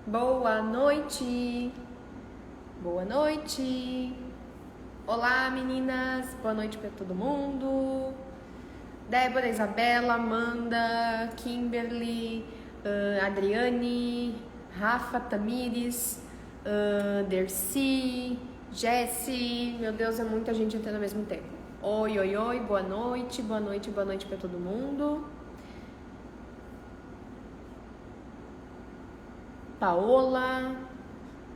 Boa noite! Boa noite! Olá, meninas! Boa noite para todo mundo! Débora, Isabela, Amanda, Kimberly, Adriane, Rafa, Tamires, Dercy, Jessie. Meu Deus, é muita gente entrando ao mesmo tempo. Oi, oi, oi, boa noite para todo mundo. Paola,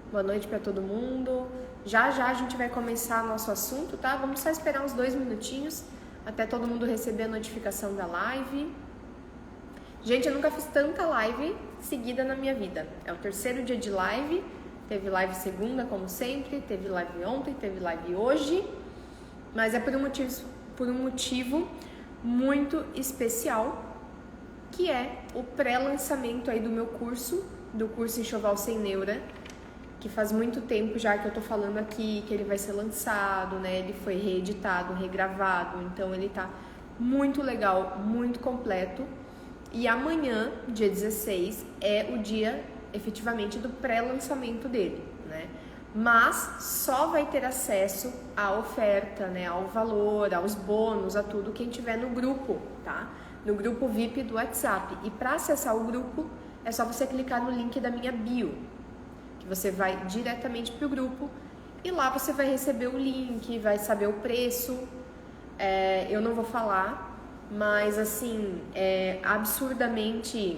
boa noite para todo mundo. Já a gente vai começar nosso assunto, tá? Vamos só esperar uns 2 minutinhos até todo mundo receber a notificação da live. Gente, eu nunca fiz tanta live seguida na minha vida. É o 3º dia de live. Teve live segunda, como sempre. Teve live ontem, teve live hoje. Mas é por um motivo muito especial, que é o pré-lançamento aí do meu curso, do curso Enxoval Sem Neura, que faz muito tempo já que eu tô falando aqui que ele vai ser lançado, né? Ele foi reeditado, regravado, então ele tá muito legal, muito completo. E amanhã, dia 16, é o dia efetivamente do pré-lançamento dele, né? Mas só vai ter acesso à oferta, né? Ao valor, aos bônus, a tudo quem tiver no grupo, tá? No grupo VIP do WhatsApp. E para acessar o grupo, é só você clicar no link da minha bio, que você vai diretamente para o grupo e lá você vai receber o link, vai saber o preço. Eu não vou falar, mas assim, é absurdamente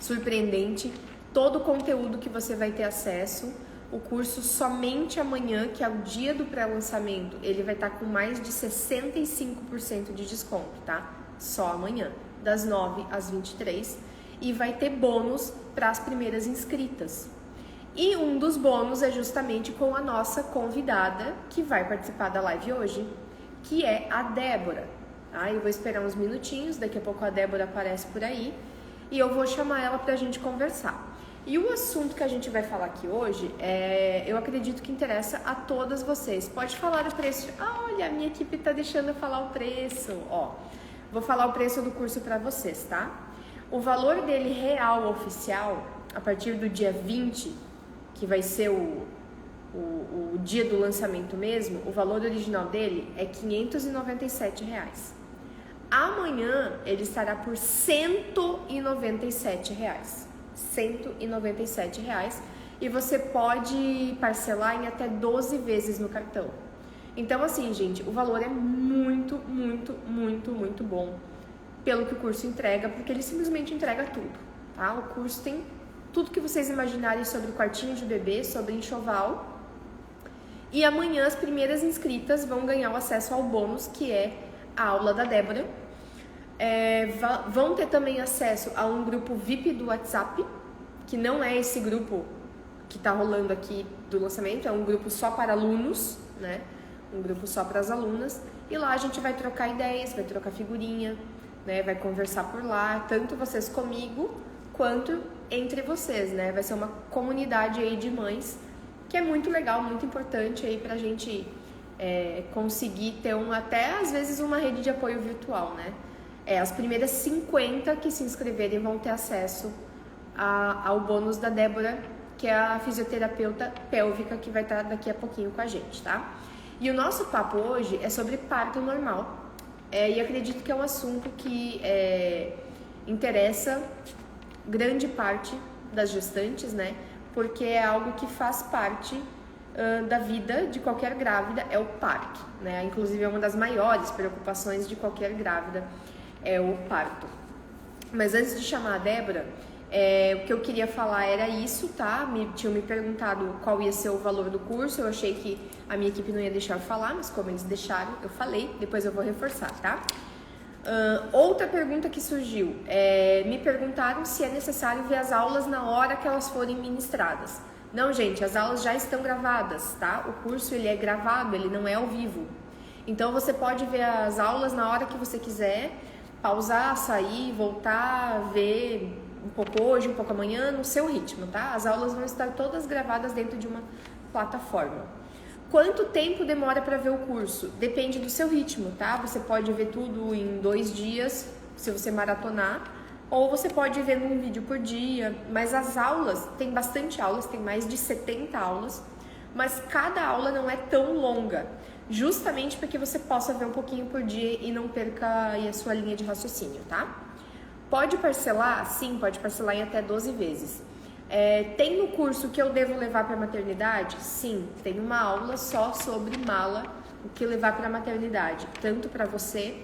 surpreendente todo o conteúdo que você vai ter acesso. O curso somente amanhã, que é o dia do pré-lançamento, ele vai estar com mais de 65% de desconto, tá? Só amanhã, das 9 às 23. E vai ter bônus para as primeiras inscritas. E um dos bônus é justamente com a nossa convidada que vai participar da live hoje, que é a Débora. Tá? Eu vou esperar uns minutinhos, daqui a pouco a Débora aparece por aí e eu vou chamar ela para a gente conversar. E o assunto que a gente vai falar aqui hoje, eu acredito que interessa a todas vocês. Pode falar o preço. Olha, a minha equipe está deixando eu falar o preço. Ó, vou falar o preço do curso para vocês, tá? O valor dele real oficial, a partir do dia 20, que vai ser o dia do lançamento mesmo, o valor original dele é R$ 597. Amanhã ele estará por R$ 197. R$ 197. E você pode parcelar em até 12 vezes no cartão. Então assim, gente, o valor é muito, muito, muito, muito bom pelo que o curso entrega, porque ele simplesmente entrega tudo, tá? O curso tem tudo que vocês imaginarem sobre quartinho de bebê, sobre enxoval. E amanhã as primeiras inscritas vão ganhar o acesso ao bônus, que é a aula da Débora. Vão ter também acesso a um grupo VIP do WhatsApp, que não é esse grupo que tá rolando aqui do lançamento, é um grupo só para alunos, né? Um grupo só para as alunas. E lá a gente vai trocar ideias, vai trocar figurinha, né? Vai conversar por lá, tanto vocês comigo quanto entre vocês, né? Vai ser uma comunidade aí de mães que é muito legal, muito importante aí pra gente conseguir ter até às vezes uma rede de apoio virtual, né? As primeiras 50 que se inscreverem vão ter acesso ao bônus da Débora, que é a fisioterapeuta pélvica que vai estar daqui a pouquinho com a gente, tá? E o nosso papo hoje é sobre parto normal. E acredito que é um assunto que interessa grande parte das gestantes, né? Porque é algo que faz parte da vida de qualquer grávida, é o parto, né? Inclusive é uma das maiores preocupações de qualquer grávida, é o parto. Mas antes de chamar a Débora, o que eu queria falar era isso, tá? Tinham me perguntado qual ia ser o valor do curso, eu achei que a minha equipe não ia deixar eu falar, mas como eles deixaram, eu falei, depois eu vou reforçar, tá? Outra pergunta que surgiu, me perguntaram se é necessário ver as aulas na hora que elas forem ministradas. Não, gente, as aulas já estão gravadas, tá? O curso ele é gravado, ele não é ao vivo. Então você pode ver as aulas na hora que você quiser, pausar, sair, voltar, ver um pouco hoje, um pouco amanhã, no seu ritmo, tá? As aulas vão estar todas gravadas dentro de uma plataforma. Quanto tempo demora para ver o curso? Depende do seu ritmo, tá? Você pode ver tudo em 2 dias, se você maratonar, Ou você pode ir vendo um vídeo por dia, mas as aulas, tem bastante aulas, tem mais de 70 aulas, mas cada aula não é tão longa, justamente para que você possa ver um pouquinho por dia e não perca aí a sua linha de raciocínio, tá? Pode parcelar? Sim, pode parcelar em até 12 vezes. Tem no curso que eu devo levar para a maternidade? Sim, tem uma aula só sobre mala, o que levar para a maternidade, tanto para você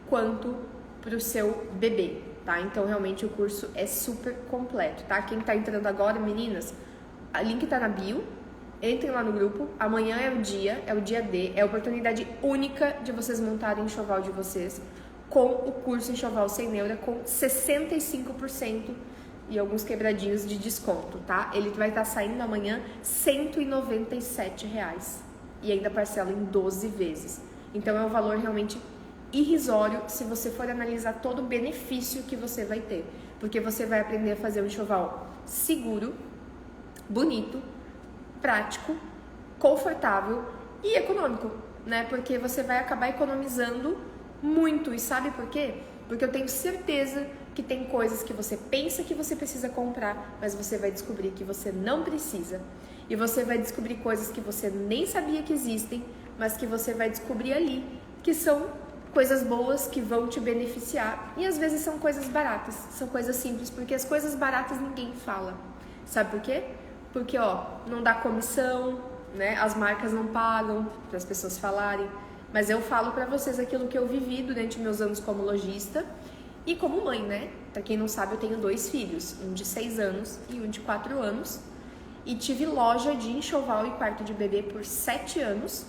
quanto para o seu bebê, tá? Então, realmente, o curso é super completo, tá? Quem tá entrando agora, meninas, o link tá na bio, entrem lá no grupo, amanhã é o dia D, é a oportunidade única de vocês montarem o enxoval de vocês com o curso Enxoval Sem Neura com 65% e alguns quebradinhos de desconto, tá? Ele vai estar saindo amanhã R$197 e ainda parcela em 12 vezes. Então é um valor realmente irrisório se você for analisar todo o benefício que você vai ter, porque você vai aprender a fazer um enxoval seguro, bonito, prático, confortável e econômico, né? Porque você vai acabar economizando muito. E sabe por quê? Porque eu tenho certeza que tem coisas que você pensa que você precisa comprar, mas você vai descobrir que você não precisa. E você vai descobrir coisas que você nem sabia que existem, mas que você vai descobrir ali, que são coisas boas que vão te beneficiar. E às vezes são coisas baratas, são coisas simples, porque as coisas baratas ninguém fala. Sabe por quê? Porque, não dá comissão, né? As marcas não pagam para as pessoas falarem. Mas eu falo para vocês aquilo que eu vivi durante meus anos como lojista e como mãe, né? Para quem não sabe, eu tenho 2 filhos, um de 6 anos e um de 4 anos. E tive loja de enxoval e quarto de bebê por 7 anos.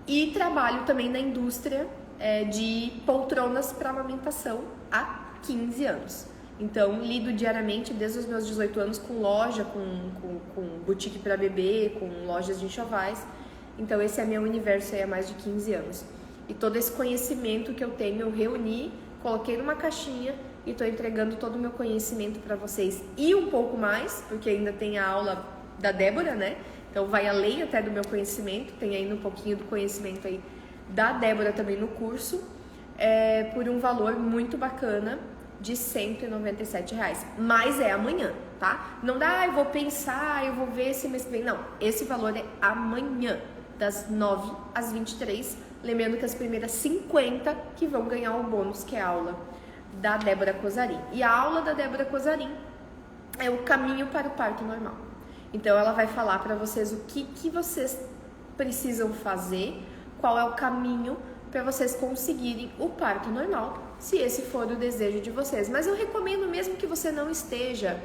E trabalho também na indústria de poltronas para amamentação há 15 anos. Então, lido diariamente, desde os meus 18 anos, com loja, com boutique para bebê, com lojas de enxovais. Então, esse é meu universo aí há mais de 15 anos. E todo esse conhecimento que eu tenho, eu reuni, coloquei numa caixinha e estou entregando todo o meu conhecimento para vocês. E um pouco mais, porque ainda tem a aula da Débora, né? Então, vai além até do meu conhecimento, tem ainda um pouquinho do conhecimento aí da Débora também no curso, por um valor muito bacana de R$197. Mas é amanhã, tá? Não dá, eu vou pensar, eu vou ver esse mês que vem. Não, esse valor é amanhã, das 9 às 23. Lembrando que as primeiras 50 que vão ganhar o bônus, que é a aula da Débora Cozarin. E a aula da Débora Cozarin é o caminho para o parto normal. Então, ela vai falar para vocês o que vocês precisam fazer, qual é o caminho para vocês conseguirem o parto normal, se esse for o desejo de vocês. Mas eu recomendo, mesmo que você não esteja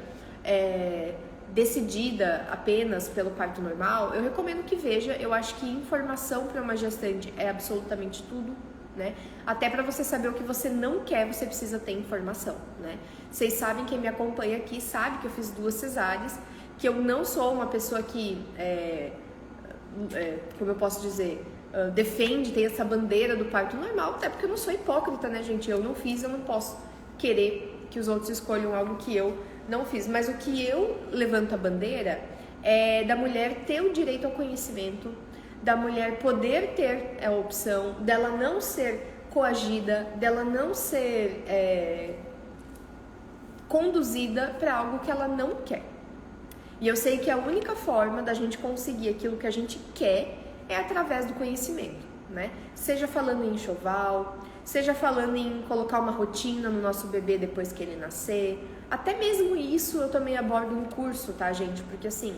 decidida apenas pelo parto normal, eu recomendo que veja. Eu acho que informação para uma gestante é absolutamente tudo, né? Até para você saber o que você não quer, você precisa ter informação, né? Vocês sabem, quem me acompanha aqui sabe que eu fiz 2 cesáreas, que eu não sou uma pessoa que, como eu posso dizer, defende, tem essa bandeira do parto normal, até porque eu não sou hipócrita, né, gente? Eu não fiz, eu não posso querer que os outros escolham algo que eu não fiz. Mas o que eu levanto a bandeira é da mulher ter o direito ao conhecimento, da mulher poder ter a opção, dela não ser coagida, dela não ser conduzida para algo que ela não quer. E eu sei que a única forma da gente conseguir aquilo que a gente quer é através do conhecimento, né? Seja falando em enxoval, seja falando em colocar uma rotina no nosso bebê depois que ele nascer. Até mesmo isso eu também abordo no curso, tá, gente? Porque assim,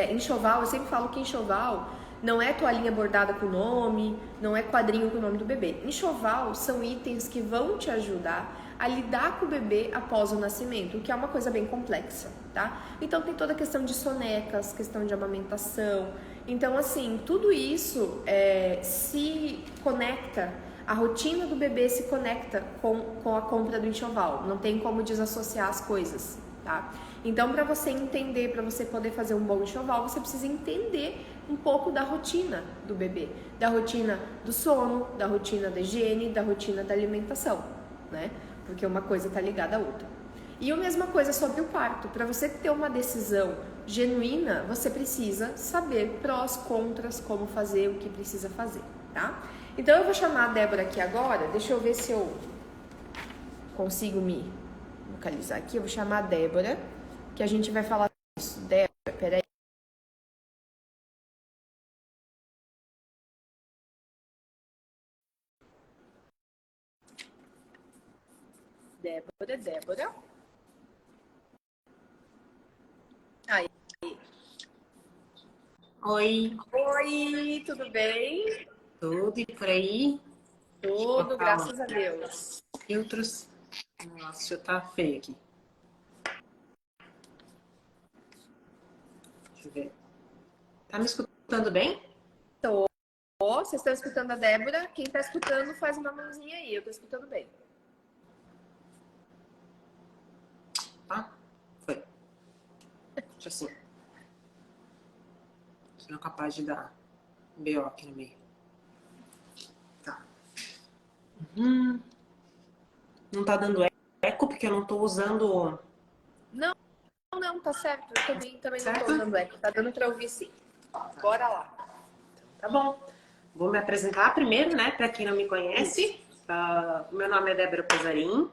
enxoval, eu sempre falo que enxoval não é toalhinha bordada com o nome, não é quadrinho com o nome do bebê. Enxoval são itens que vão te ajudar a lidar com o bebê após o nascimento, o que é uma coisa bem complexa, tá? Então tem toda a questão de sonecas, questão de amamentação. Então, assim, tudo isso se conecta, a rotina do bebê se conecta com a compra do enxoval. Não tem como desassociar as coisas, tá? Então, para você entender, para você poder fazer um bom enxoval, você precisa entender um pouco da rotina do bebê, da rotina do sono, da rotina da higiene, da rotina da alimentação, né? Porque uma coisa está ligada à outra. E a mesma coisa sobre o parto. Para você ter uma decisão genuína, você precisa saber prós, contras, como fazer, o que precisa fazer, tá? Então eu vou chamar a Débora aqui agora. Deixa eu ver se eu consigo me localizar aqui, eu vou chamar a Débora, que a gente vai falar isso. Débora, peraí. Débora. Aí. Oi, Oi, tudo bem? tudo e por aí? Deixa eu Tudo, colocar graças a Deus. os filtros. Nossa, já tá feio aqui. Deixa eu ver. Tá me escutando bem? Tô. Vocês estão escutando a Débora? Quem tá escutando faz uma mãozinha aí, eu tô escutando bem. Tá? Foi. Deixa assim. Sou capaz de dar BO aqui no meio. Tá. Não tá dando eco porque eu não tô usando. Não, não, tá certo. Eu também não tô Certo? usando eco. Tá dando pra ouvir sim. Bora lá. Tá bom. Vou me apresentar primeiro, né? Para quem não me Isso. conhece. Meu nome é Débora Pesarim.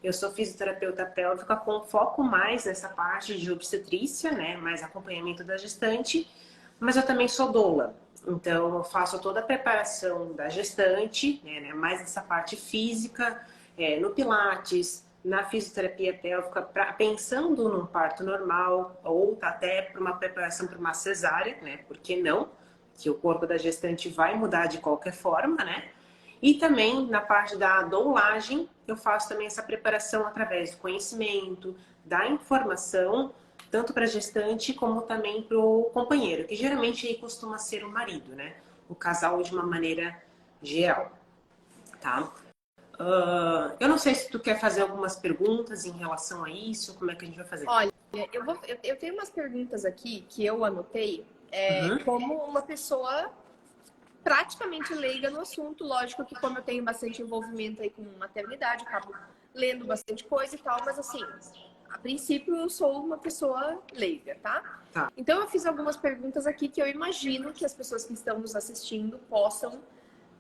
Eu sou fisioterapeuta pélvica com foco mais nessa parte de obstetrícia, né? Mais acompanhamento da gestante. Mas eu também sou doula. Então, eu faço toda a preparação da gestante, né? Mais essa parte física, no Pilates, na fisioterapia pélvica, pensando num parto normal ou até para uma preparação para uma cesárea, né? Por que não? Que o corpo da gestante vai mudar de qualquer forma, né? E também na parte da doulagem, eu faço também essa preparação através do conhecimento, da informação, tanto para a gestante como também para o companheiro, que geralmente aí costuma ser o marido, né? O casal de uma maneira geral, tá? Eu não sei se tu quer fazer algumas perguntas em relação a isso, como é que a gente vai fazer? Olha, eu tenho umas perguntas aqui que eu anotei Uhum. como uma pessoa praticamente leiga no assunto. Lógico que como eu tenho bastante envolvimento aí com maternidade, acabo lendo bastante coisa e tal, mas assim, a princípio eu sou uma pessoa leiga, tá? Tá. Então eu fiz algumas perguntas aqui que eu imagino que as pessoas que estão nos assistindo possam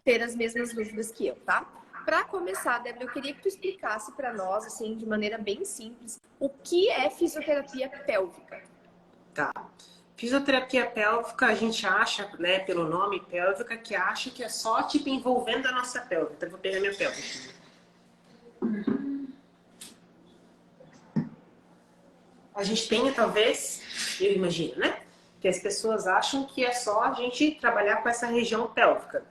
ter as mesmas dúvidas que eu, tá? Para começar, Débora, eu queria que tu explicasse para nós, assim, de maneira bem simples, o que é fisioterapia pélvica. Tá. Fisioterapia pélvica, a gente acha, né, pelo nome pélvica, que acha que é só, tipo, envolvendo a nossa pelve. Então, eu vou pegar minha pelve. A gente tem, talvez, eu imagino, né, que as pessoas acham que é só a gente trabalhar com essa região pélvica.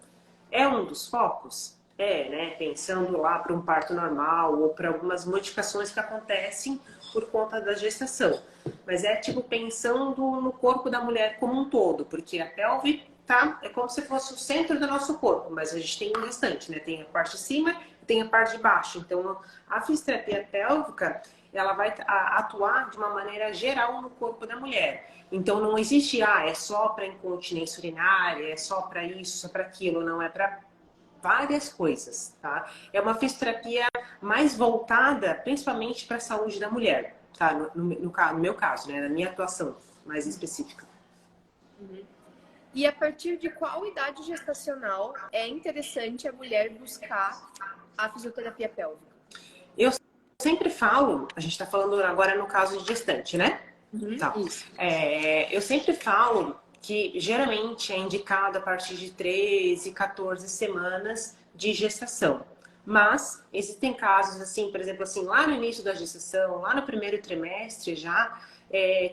É um dos focos? É, né, pensando lá para um parto normal ou para algumas modificações que acontecem por conta da gestação. Mas é tipo pensando no corpo da mulher como um todo, porque a pelve tá, é como se fosse o centro do nosso corpo, mas a gente tem o restante, né? Tem a parte de cima e tem a parte de baixo. Então, a fisioterapia pélvica, ela vai atuar de uma maneira geral no corpo da mulher. Então, não existe, é só para incontinência urinária, é só para isso, só para aquilo, não é para várias coisas, tá? É uma fisioterapia mais voltada principalmente para a saúde da mulher, tá? No meu caso, né? Na minha atuação mais específica. E a partir de qual idade gestacional é interessante a mulher buscar a fisioterapia pélvica? Eu sempre falo, a gente está falando agora no caso de gestante, né? Tá. Isso. Eu sempre falo que geralmente é indicado a partir de 13, 14 semanas de gestação. Mas existem casos, assim, por exemplo, assim, lá no início da gestação, lá no primeiro trimestre já,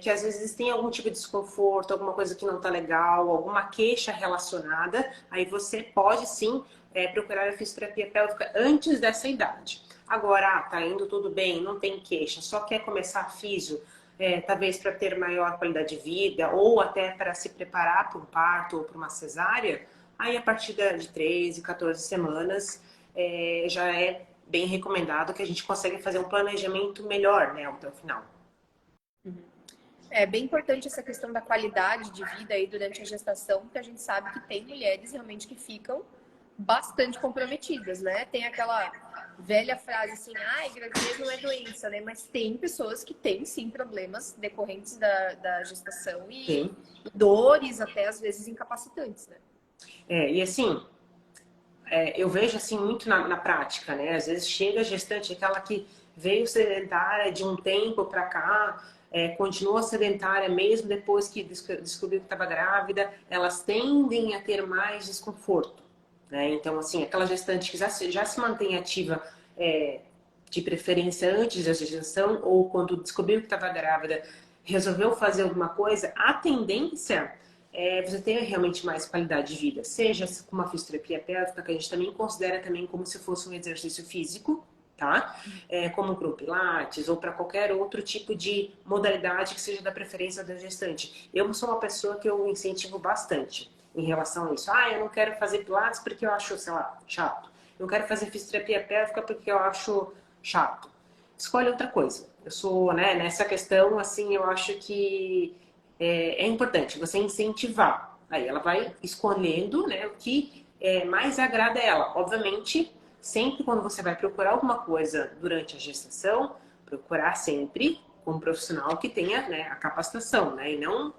que às vezes tem algum tipo de desconforto, alguma coisa que não está legal, alguma queixa relacionada, aí você pode sim procurar a fisioterapia pélvica antes dessa idade. Agora, tá indo tudo bem, não tem queixa, só quer começar a fisio, talvez para ter maior qualidade de vida ou até para se preparar para um parto ou para uma cesárea, aí a partir de 13, 14 semanas já é bem recomendado que a gente consiga fazer um planejamento melhor, né, até o final. É bem importante essa questão da qualidade de vida aí durante a gestação, porque a gente sabe que tem mulheres realmente que ficam bastante comprometidas, né? Tem aquela velha frase assim, gravidez não é doença, né? Mas tem pessoas que têm sim problemas decorrentes da gestação Sim. e dores até às vezes incapacitantes, né? E assim, eu vejo assim muito na prática, né? Às vezes chega a gestante, aquela que veio sedentária de um tempo para cá, continua sedentária mesmo depois que descobriu que estava grávida, elas tendem a ter mais desconforto, né? Então, assim, aquela gestante que já se mantém ativa, de preferência antes da gestação ou quando descobriu que estava grávida, resolveu fazer alguma coisa, a tendência você ter realmente mais qualidade de vida, seja com uma fisioterapia pélvica, que a gente também considera também como se fosse um exercício físico, tá? Como para o Pilates ou para qualquer outro tipo de modalidade que seja da preferência da gestante. Eu sou uma pessoa que eu incentivo bastante em relação a isso. Eu não quero fazer Pilates porque eu acho, sei lá, chato. Eu não quero fazer fisioterapia pélvica porque eu acho chato. Escolhe outra coisa. Eu sou, né, nessa questão, assim, eu acho que é importante você incentivar. Aí ela vai escolhendo, né, o que mais agrada a ela. Obviamente, sempre quando você vai procurar alguma coisa durante a gestação, procurar sempre um profissional que tenha, né, a capacitação, né, e não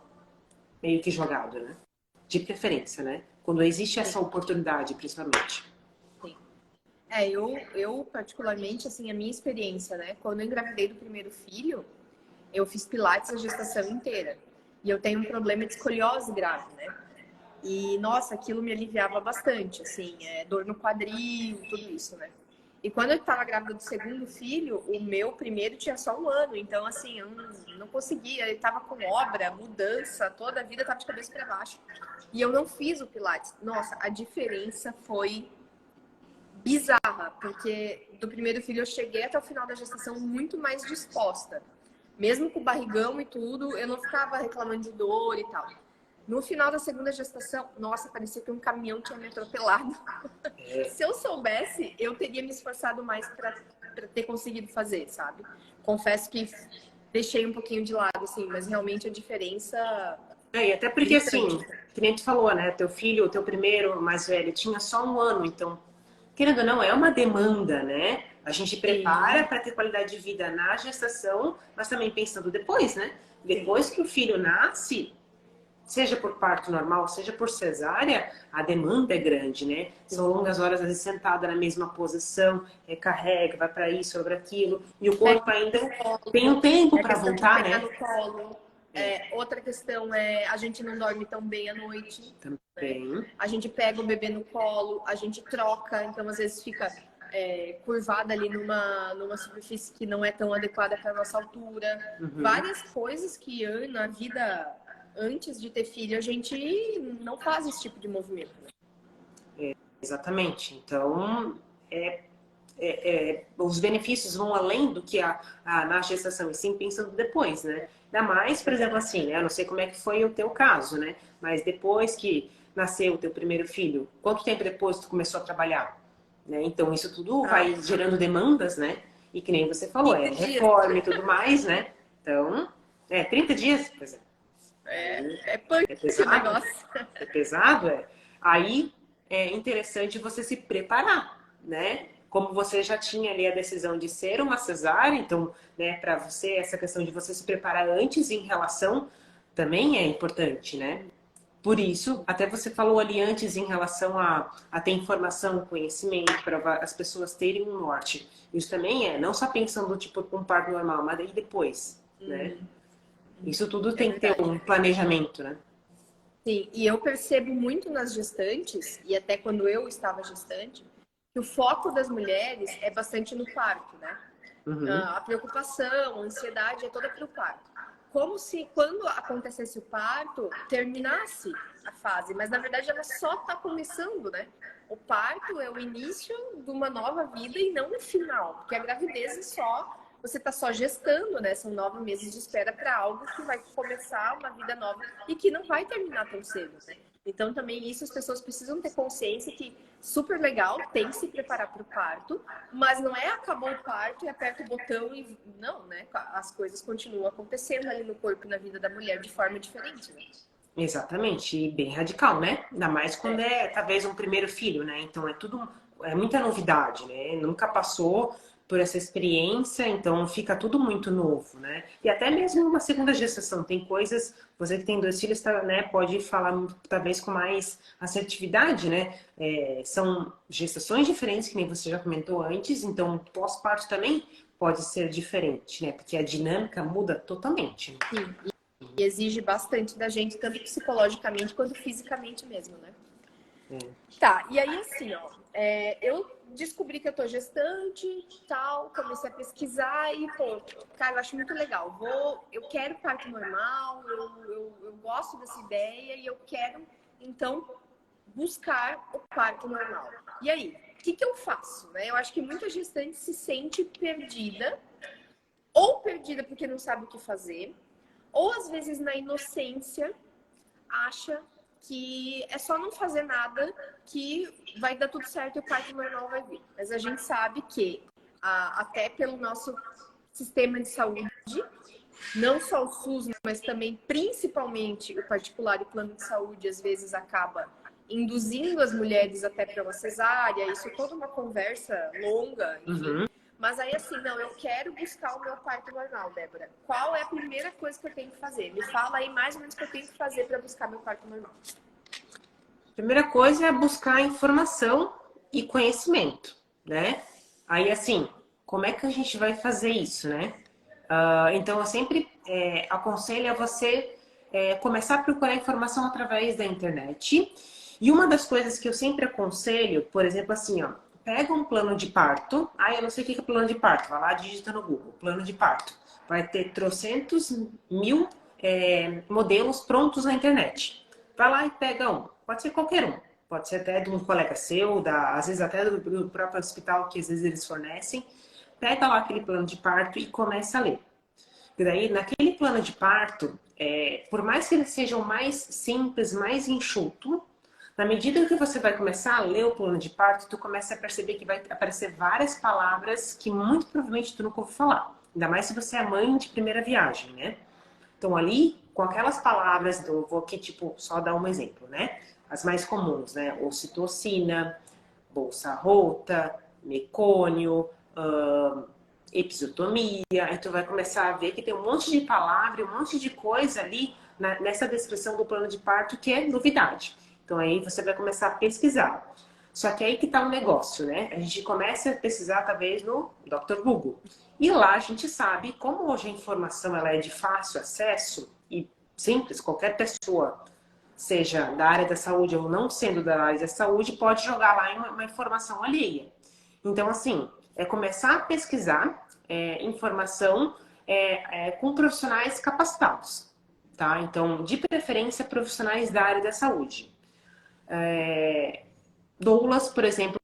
meio que jogado, né? De preferência, né? Quando existe essa oportunidade, principalmente. Sim. Eu particularmente, assim, a minha experiência, né? Quando eu engravidei do primeiro filho, eu fiz pilates a gestação inteira. E eu tenho um problema de escoliose grave, né? E, nossa, aquilo me aliviava bastante, assim, dor no quadril, tudo isso, né? E quando eu estava grávida do segundo filho, o meu primeiro tinha só 1 ano, então, assim, eu não conseguia, eu estava com obra, mudança, toda a vida estava de cabeça para baixo. E eu não fiz o Pilates. Nossa, a diferença foi bizarra, porque do primeiro filho eu cheguei até o final da gestação muito mais disposta. Mesmo com o barrigão e tudo, eu não ficava reclamando de dor e tal. No final da segunda gestação, nossa, parecia que um caminhão tinha me atropelado. Se eu soubesse, eu teria me esforçado mais para ter conseguido fazer, sabe? Confesso que deixei um pouquinho de lado, assim, mas realmente a diferença... E até porque, assim, que nem tu falou, né? Teu filho, o teu primeiro mais velho, tinha só 1 ano, então, querendo ou não, é uma demanda, né? A gente prepara para ter qualidade de vida na gestação, mas também pensando depois, né? Depois que o filho nasce, seja por parto normal, seja por cesárea, a demanda é grande, né? São longas horas, às vezes, sentada na mesma posição, carrega, vai para isso, vai para aquilo, e o corpo ainda tem um tempo para voltar, né? No colo. Outra questão a gente não dorme tão bem à noite. Também. Né? A gente pega o bebê no colo, a gente troca, então às vezes fica curvada ali numa superfície que não é tão adequada para a nossa altura. Uhum. Várias coisas que na vida, antes de ter filho, a gente não faz esse tipo de movimento. Né? Exatamente. Então, os benefícios vão além do que na gestação, e sim pensando depois, né? Ainda mais, por exemplo, assim, né? Eu não sei como é que foi o teu caso, né? Mas depois que nasceu o teu primeiro filho, quanto tempo depois tu começou a trabalhar? Né? Então, isso tudo vai gerando demandas, né? E que nem você falou, reforma e tudo mais, né? Então, 30 dias, por exemplo. Punk pesado, o negócio. É pesado, Aí é interessante você se preparar, né? Como você já tinha ali a decisão de ser uma cesárea, então, né, para você, essa questão de você se preparar antes em relação também é importante, né? Por isso, até você falou ali antes em relação a ter informação, conhecimento, para as pessoas terem um norte. Isso também não só pensando, tipo, com um parto normal, mas aí depois, né? Isso tudo tem que ter um planejamento, né? Sim, e eu percebo muito nas gestantes, e até quando eu estava gestante, que o foco das mulheres é bastante no parto, né? Uhum. A preocupação, a ansiedade é toda pro parto. Como se quando acontecesse o parto, terminasse a fase, mas na verdade ela só está começando, né? O parto é o início de uma nova vida e não o final, porque a gravidez é só... Você está só gestando, né? São 9 meses de espera para algo que vai começar uma vida nova e que não vai terminar tão cedo, né? Então, também isso as pessoas precisam ter consciência que super legal, tem que se preparar para o parto, mas não acabou o parto e aperta o botão e... Não, né? As coisas continuam acontecendo ali no corpo e na vida da mulher de forma diferente, né? Exatamente, e bem radical, né? Ainda mais quando talvez um primeiro filho, né? Então é muita novidade, né? Nunca passou por essa experiência, então fica tudo muito novo, né? E até mesmo uma segunda gestação, tem coisas, você que tem 2 filhos, tá, né, pode falar talvez com mais assertividade, né? São gestações diferentes, que nem você já comentou antes, então pós-parto também pode ser diferente, né? Porque a dinâmica muda totalmente. Sim, e exige bastante da gente, tanto psicologicamente quanto fisicamente mesmo, né? Tá, e aí assim, ó, eu descobri que eu tô gestante, tal, comecei a pesquisar e, pô, cara, eu acho muito legal. Eu quero parto normal, eu gosto dessa ideia e eu quero, então, buscar o parto normal. E aí, o que eu faço, né? Eu acho que muita gestante se sente perdida, ou perdida porque não sabe o que fazer, ou às vezes na inocência acha que é só não fazer nada que vai dar tudo certo e o parto normal vai vir. Mas a gente sabe que, até pelo nosso sistema de saúde, não só o SUS, mas também, principalmente, o particular e o plano de saúde, às vezes acaba induzindo as mulheres até para uma cesárea. Isso é toda uma conversa longa, enfim. Mas aí, assim, não, eu quero buscar o meu parto normal, Débora. Qual é a primeira coisa que eu tenho que fazer? Me fala aí mais ou menos o que eu tenho que fazer para buscar meu parto normal. Primeira coisa é buscar informação e conhecimento, né? Aí, assim, como é que a gente vai fazer isso, né? Então, eu sempre aconselho a você começar a procurar informação através da internet. E uma das coisas que eu sempre aconselho, por exemplo, assim, ó, pega um plano de parto. Eu não sei o que é plano de parto. Vai lá, digita no Google, plano de parto. Vai ter trocentos mil modelos prontos na internet. Vai lá e pega um. Pode ser qualquer um. Pode ser até de um colega seu, às vezes até do próprio hospital, que às vezes eles fornecem. Pega lá aquele plano de parto e começa a ler. E daí, naquele plano de parto, por mais que ele seja o mais simples, mais enxuto, na medida que você vai começar a ler o plano de parto, tu começa a perceber que vai aparecer várias palavras que muito provavelmente tu nunca ouviu falar. Ainda mais se você é mãe de primeira viagem, né? Então, ali, com aquelas palavras, eu vou aqui, tipo, só dar um exemplo, né? As mais comuns, né? Ocitocina, bolsa rota, mecônio, episiotomia. Aí tu vai começar a ver que tem um monte de palavra, um monte de coisa ali nessa descrição do plano de parto que é novidade. Então, aí você vai começar a pesquisar. Só que aí que tá o negócio, né? A gente começa a pesquisar, talvez, no Dr. Google. E lá a gente sabe, como hoje a informação ela é de fácil acesso e simples, qualquer pessoa, seja da área da saúde ou não sendo da área da saúde, pode jogar lá uma informação alheia. Então, assim, é começar a pesquisar informação com profissionais capacitados, tá? Então, de preferência, profissionais da área da saúde. Doulas, por exemplo,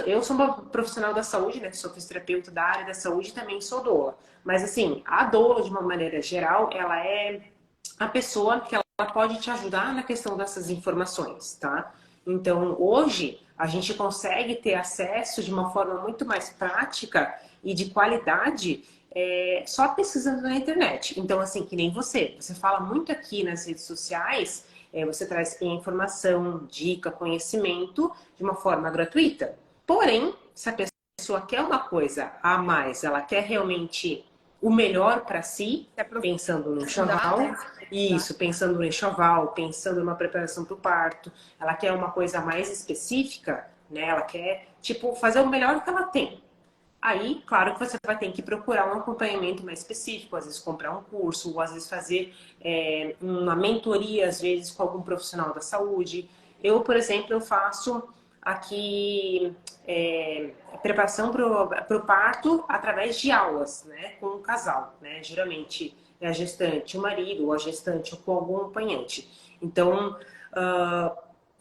eu sou uma profissional da saúde, né? Sou fisioterapeuta da área da saúde e também sou doula. Mas, assim, a doula, de uma maneira geral, ela é a pessoa que ela pode te ajudar na questão dessas informações, tá? Então, hoje, a gente consegue ter acesso de uma forma muito mais prática e de qualidade só pesquisando na internet. Então, assim, que nem você fala muito aqui nas redes sociais, você traz informação, dica, conhecimento de uma forma gratuita. Porém, se a pessoa quer uma coisa a mais, ela quer realmente o melhor para si, pensando no enxoval, isso, pensando no enxoval, pensando numa preparação para o parto, ela quer uma coisa mais específica, né? Ela quer, tipo, fazer o melhor que ela tem. Aí, claro que você vai ter que procurar um acompanhamento mais específico, às vezes comprar um curso, ou às vezes fazer uma mentoria, às vezes com algum profissional da saúde. Eu, por exemplo, eu faço aqui preparação para o parto através de aulas, né, com um casal, né? Geralmente é a gestante, o marido, ou a gestante, ou com algum acompanhante. Então,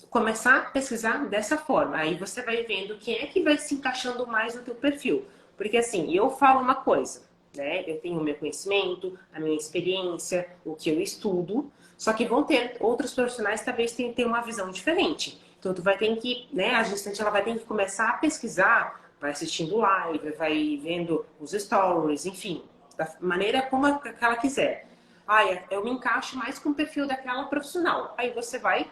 começar a pesquisar dessa forma. Aí você vai vendo quem é que vai se encaixando mais no teu perfil. Porque assim, eu falo uma coisa, né? Eu tenho o meu conhecimento, a minha experiência, o que eu estudo, só que vão ter outros profissionais que talvez tenham uma visão diferente. Então tu vai ter que, né, a gestante ela vai ter que começar a pesquisar, vai assistindo live, vai vendo os stories, enfim, da maneira como ela quiser. Eu me encaixo mais com o perfil daquela profissional. Aí você vai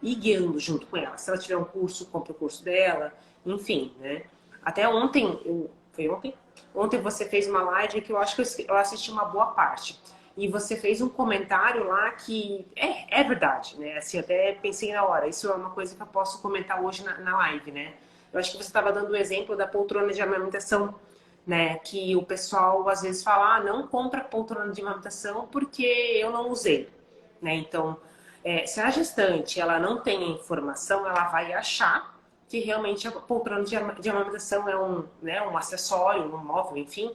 ir guiando junto com ela. Se ela tiver um curso, compra o curso dela, enfim, né? Até ontem, foi ontem? Ontem você fez uma live que eu acho que eu assisti uma boa parte. E você fez um comentário lá que é verdade, né? Assim, até pensei na hora, isso é uma coisa que eu posso comentar hoje na live, né? Eu acho que você estava dando o exemplo da poltrona de amamentação, né? Que o pessoal às vezes fala, não compra poltrona de amamentação porque eu não usei, né? Então, se a gestante ela não tem a informação, ela vai achar que realmente a poltrona de amamentação é um acessório, um móvel, enfim,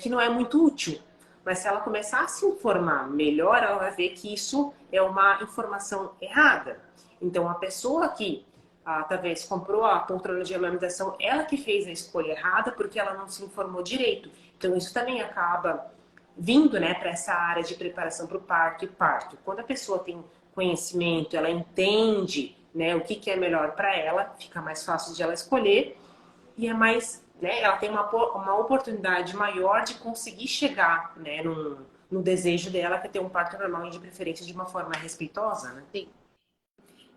que não é muito útil. Mas se ela começar a se informar melhor, ela vai ver que isso é uma informação errada. Então, a pessoa que talvez comprou a poltrona de amamentação, ela que fez a escolha errada porque ela não se informou direito. Então, isso também acaba vindo, né, para essa área de preparação para o parto e parto. Quando a pessoa tem conhecimento, ela entende, né, o que é melhor para ela, fica mais fácil de ela escolher e é mais, né, ela tem uma oportunidade maior de conseguir chegar, né, no desejo dela, que é ter um parto normal e de preferência de uma forma respeitosa, né? Sim.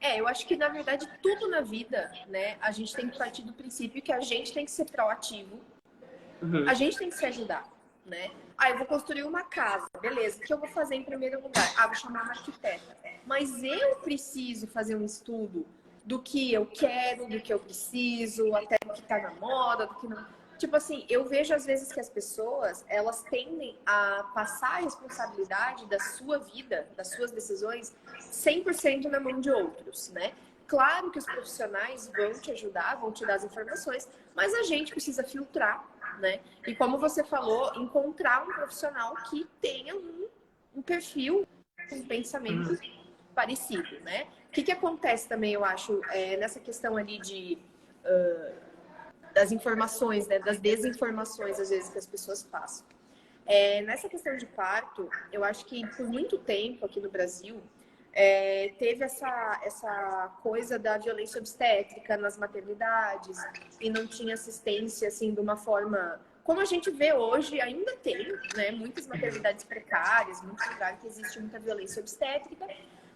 Eu acho que na verdade tudo na vida, né, a gente tem que partir do princípio que a gente tem que ser proativo, a gente tem que se ajudar, né? Eu vou construir uma casa, beleza, o que eu vou fazer em primeiro lugar? Vou chamar uma arquiteta. Mas eu preciso fazer um estudo do que eu quero, do que eu preciso, até do que tá na moda, do que não. Tipo assim, eu vejo às vezes que as pessoas, elas tendem a passar a responsabilidade da sua vida, das suas decisões, 100% na mão de outros, né? Claro que os profissionais vão te ajudar, vão te dar as informações, mas a gente precisa filtrar, né? E como você falou, encontrar um profissional que tenha um perfil, um pensamento parecido, né? O que acontece também, eu acho, nessa questão ali das informações, né? Das desinformações, às vezes, que as pessoas passam. Nessa questão de parto, eu acho que por muito tempo aqui no Brasil, teve essa coisa da violência obstétrica nas maternidades e não tinha assistência assim de uma forma como a gente vê hoje, ainda tem, né, muitas maternidades precárias, muitos lugares que existe muita violência obstétrica,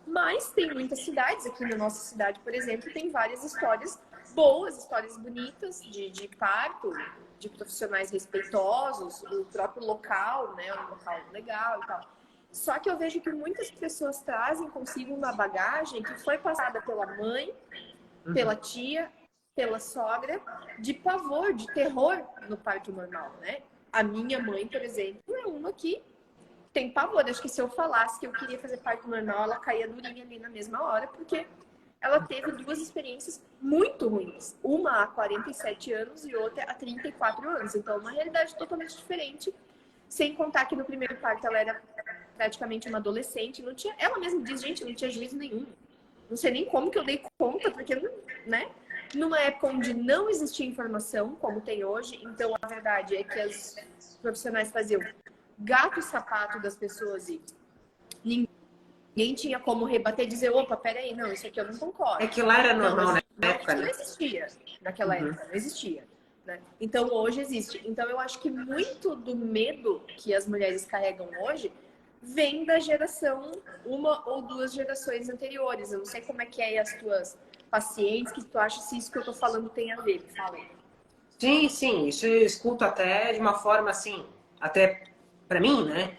mas tem muitas cidades, aqui na nossa cidade, por exemplo, tem várias histórias boas, histórias bonitas de parto, de profissionais respeitosos, o próprio local, né, um local legal e tal. Só que eu vejo que muitas pessoas trazem consigo uma bagagem que foi passada pela mãe, pela tia, pela sogra, de pavor, de terror no parto normal, né? A minha mãe, por exemplo, é uma que tem pavor. Acho que se eu falasse que eu queria fazer parto normal, ela caía durinha ali na mesma hora, porque ela teve duas experiências muito ruins. Uma há 47 anos e outra há 34 anos. Então, uma realidade totalmente diferente. Sem contar que no primeiro parto ela era praticamente uma adolescente. Não tinha, ela mesma diz, gente, não tinha juízo nenhum. Não sei nem como que eu dei conta, porque, né? Numa época onde não existia informação, como tem hoje, então a verdade é que os profissionais faziam gato e sapato das pessoas e ninguém tinha como rebater e dizer, opa, peraí, não, isso aqui eu não concordo. É que lá era normal não, na época, não né? existia naquela época, não existia. Né? Então hoje existe. Então eu acho que muito do medo que as mulheres carregam hoje vem da geração, uma ou duas gerações anteriores. Eu não sei como é que é as tuas pacientes, que tu acha se isso que eu tô falando tem a ver. Fala aí. Sim, sim, isso eu escuto até de uma forma assim, até pra mim, né?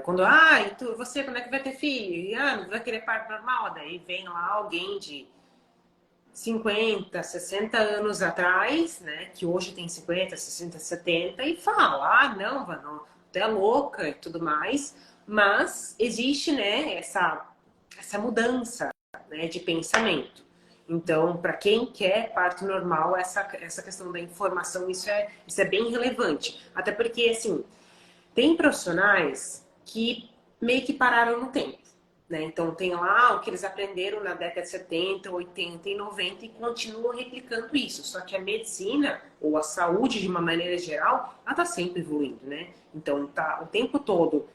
Quando, e você, quando é que vai ter filho? E, não vai querer parto normal? Daí vem lá alguém de 50, 60 anos atrás, né? Que hoje tem 50, 60, 70 e fala, não, Vano, tu é louca e tudo mais. Mas existe, né, essa mudança, né, de pensamento. Então, para quem quer parto normal, essa questão da informação, isso é bem relevante. Até porque, assim, tem profissionais que meio que pararam no tempo, né? Então, tem lá o que eles aprenderam na década de 70, 80 e 90 e continuam replicando isso. Só que a medicina, ou a saúde de uma maneira geral, ela está sempre evoluindo, né? Então, tá o tempo todo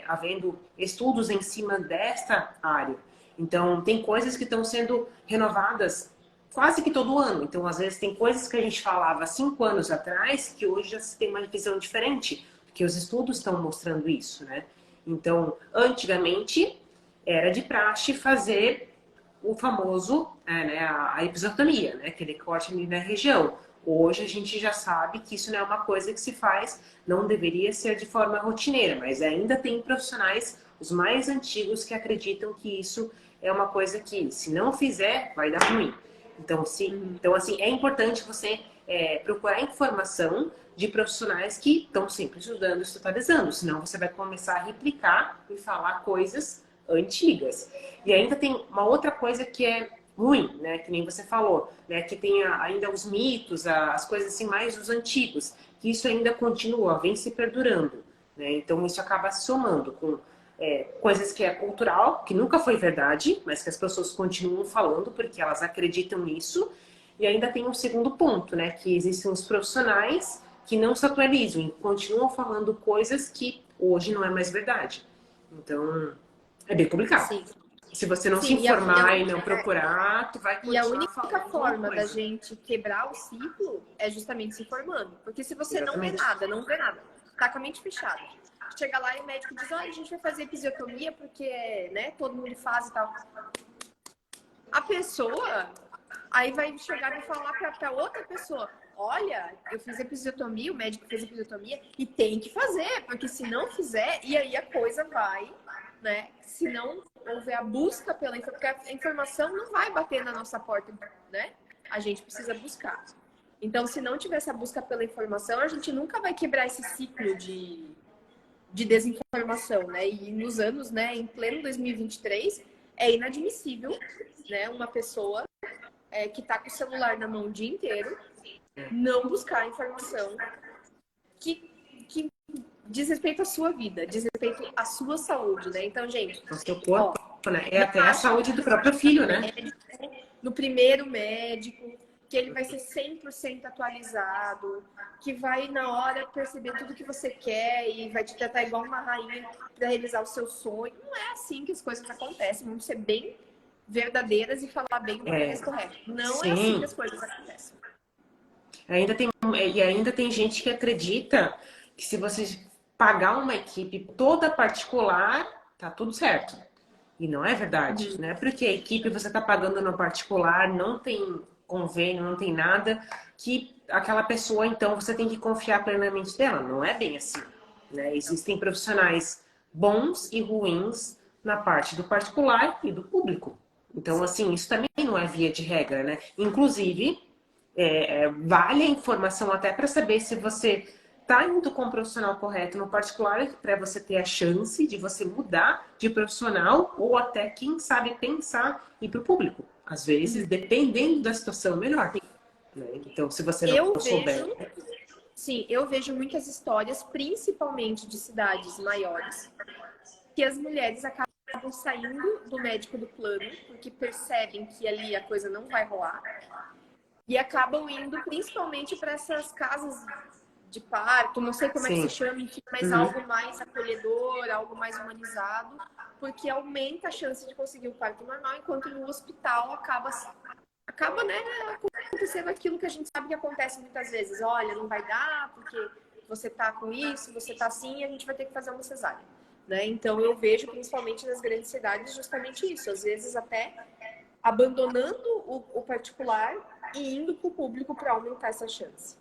havendo estudos em cima desta área. Então, tem coisas que estão sendo renovadas quase que todo ano. Então, às vezes, tem coisas que a gente falava 5 anos atrás que hoje já se tem uma visão diferente, porque os estudos estão mostrando isso, né? Então, antigamente, era de praxe fazer o famoso, né, a episiotomia, né? Aquele corte ali na região. Hoje a gente já sabe que isso não é uma coisa que se faz, não deveria ser de forma rotineira, mas ainda tem profissionais, os mais antigos, que acreditam que isso é uma coisa que, se não fizer, vai dar ruim. Então, assim, é importante você procurar informação de profissionais que estão sempre estudando e se atualizando, senão você vai começar a replicar e falar coisas antigas. E ainda tem uma outra coisa que é ruim, né? Que nem você falou, né? Que tem ainda os mitos, as coisas assim mais dos antigos, que isso ainda continua, vem se perdurando, né? Então isso acaba se somando com coisas que é cultural, que nunca foi verdade, mas que as pessoas continuam falando porque elas acreditam nisso. E ainda tem um segundo ponto, né? Que existem os profissionais que não se atualizam e continuam falando coisas que hoje não é mais verdade. Então, é bem complicado. Sim. Se você não se Sim, informar e não procurar, tu vai e a continuar única falando uma forma da coisa. gente quebrar o ciclo é justamente se informando. Porque se você não vê Exatamente. nada, não vê nada, tá com a mente fechada. Chega lá e o médico diz, olha, a gente vai fazer episiotomia porque, né, todo mundo faz e tal. A pessoa aí vai chegar e falar pra outra pessoa, olha, eu fiz episiotomia, o médico fez episiotomia e tem que fazer, porque se não fizer, e aí a coisa vai, né? Se não houver a busca pela informação, porque a informação não vai bater na nossa porta, né? A gente precisa buscar. Então, se não tiver essa busca pela informação, a gente nunca vai quebrar esse ciclo de desinformação, né? E nos anos, né, em pleno 2023, é inadmissível, né, uma pessoa que está com o celular na mão o dia inteiro não buscar informação que diz respeito à sua vida, diz respeito à sua saúde, né? Então, gente, O seu corpo, né? É até a saúde do próprio filho, né? no primeiro médico, que ele vai ser 100% atualizado, que vai na hora perceber tudo que você quer e vai te tratar igual uma rainha para realizar o seu sonho. Não é assim que as coisas acontecem. Vamos ser bem verdadeiras e falar bem o português correto. Não é assim Sim. que as coisas acontecem. Ainda tem gente que acredita que se você pagar uma equipe toda particular, tá tudo certo. E não é verdade, né? Porque a equipe você está pagando no particular, não tem convênio, não tem nada, que aquela pessoa, então, você tem que confiar plenamente dela. Não é bem assim, né? Existem profissionais bons e ruins na parte do particular e do público. Então, assim, isso também não é via de regra, né? Inclusive, vale a informação até para saber se você está indo com o profissional correto no particular, para você ter a chance de você mudar de profissional ou até, quem sabe, pensar ir para o público. Às vezes, dependendo da situação, melhor. Né? Então, se você não souber... Sim, eu vejo muitas histórias, principalmente de cidades maiores, que as mulheres acabam saindo do médico do plano, porque percebem que ali a coisa não vai rolar, e acabam indo principalmente para essas casas de parto, não sei como é que se chama, enfim, mas algo mais acolhedor, algo mais humanizado, porque aumenta a chance de conseguir o parto normal, enquanto no hospital acaba, né, acontecendo aquilo que a gente sabe que acontece muitas vezes. Olha, não vai dar porque você tá com isso, você tá assim, e a gente vai ter que fazer uma cesárea, né? Então eu vejo principalmente nas grandes cidades justamente isso, às vezes até abandonando o particular e indo para o público para aumentar essa chance.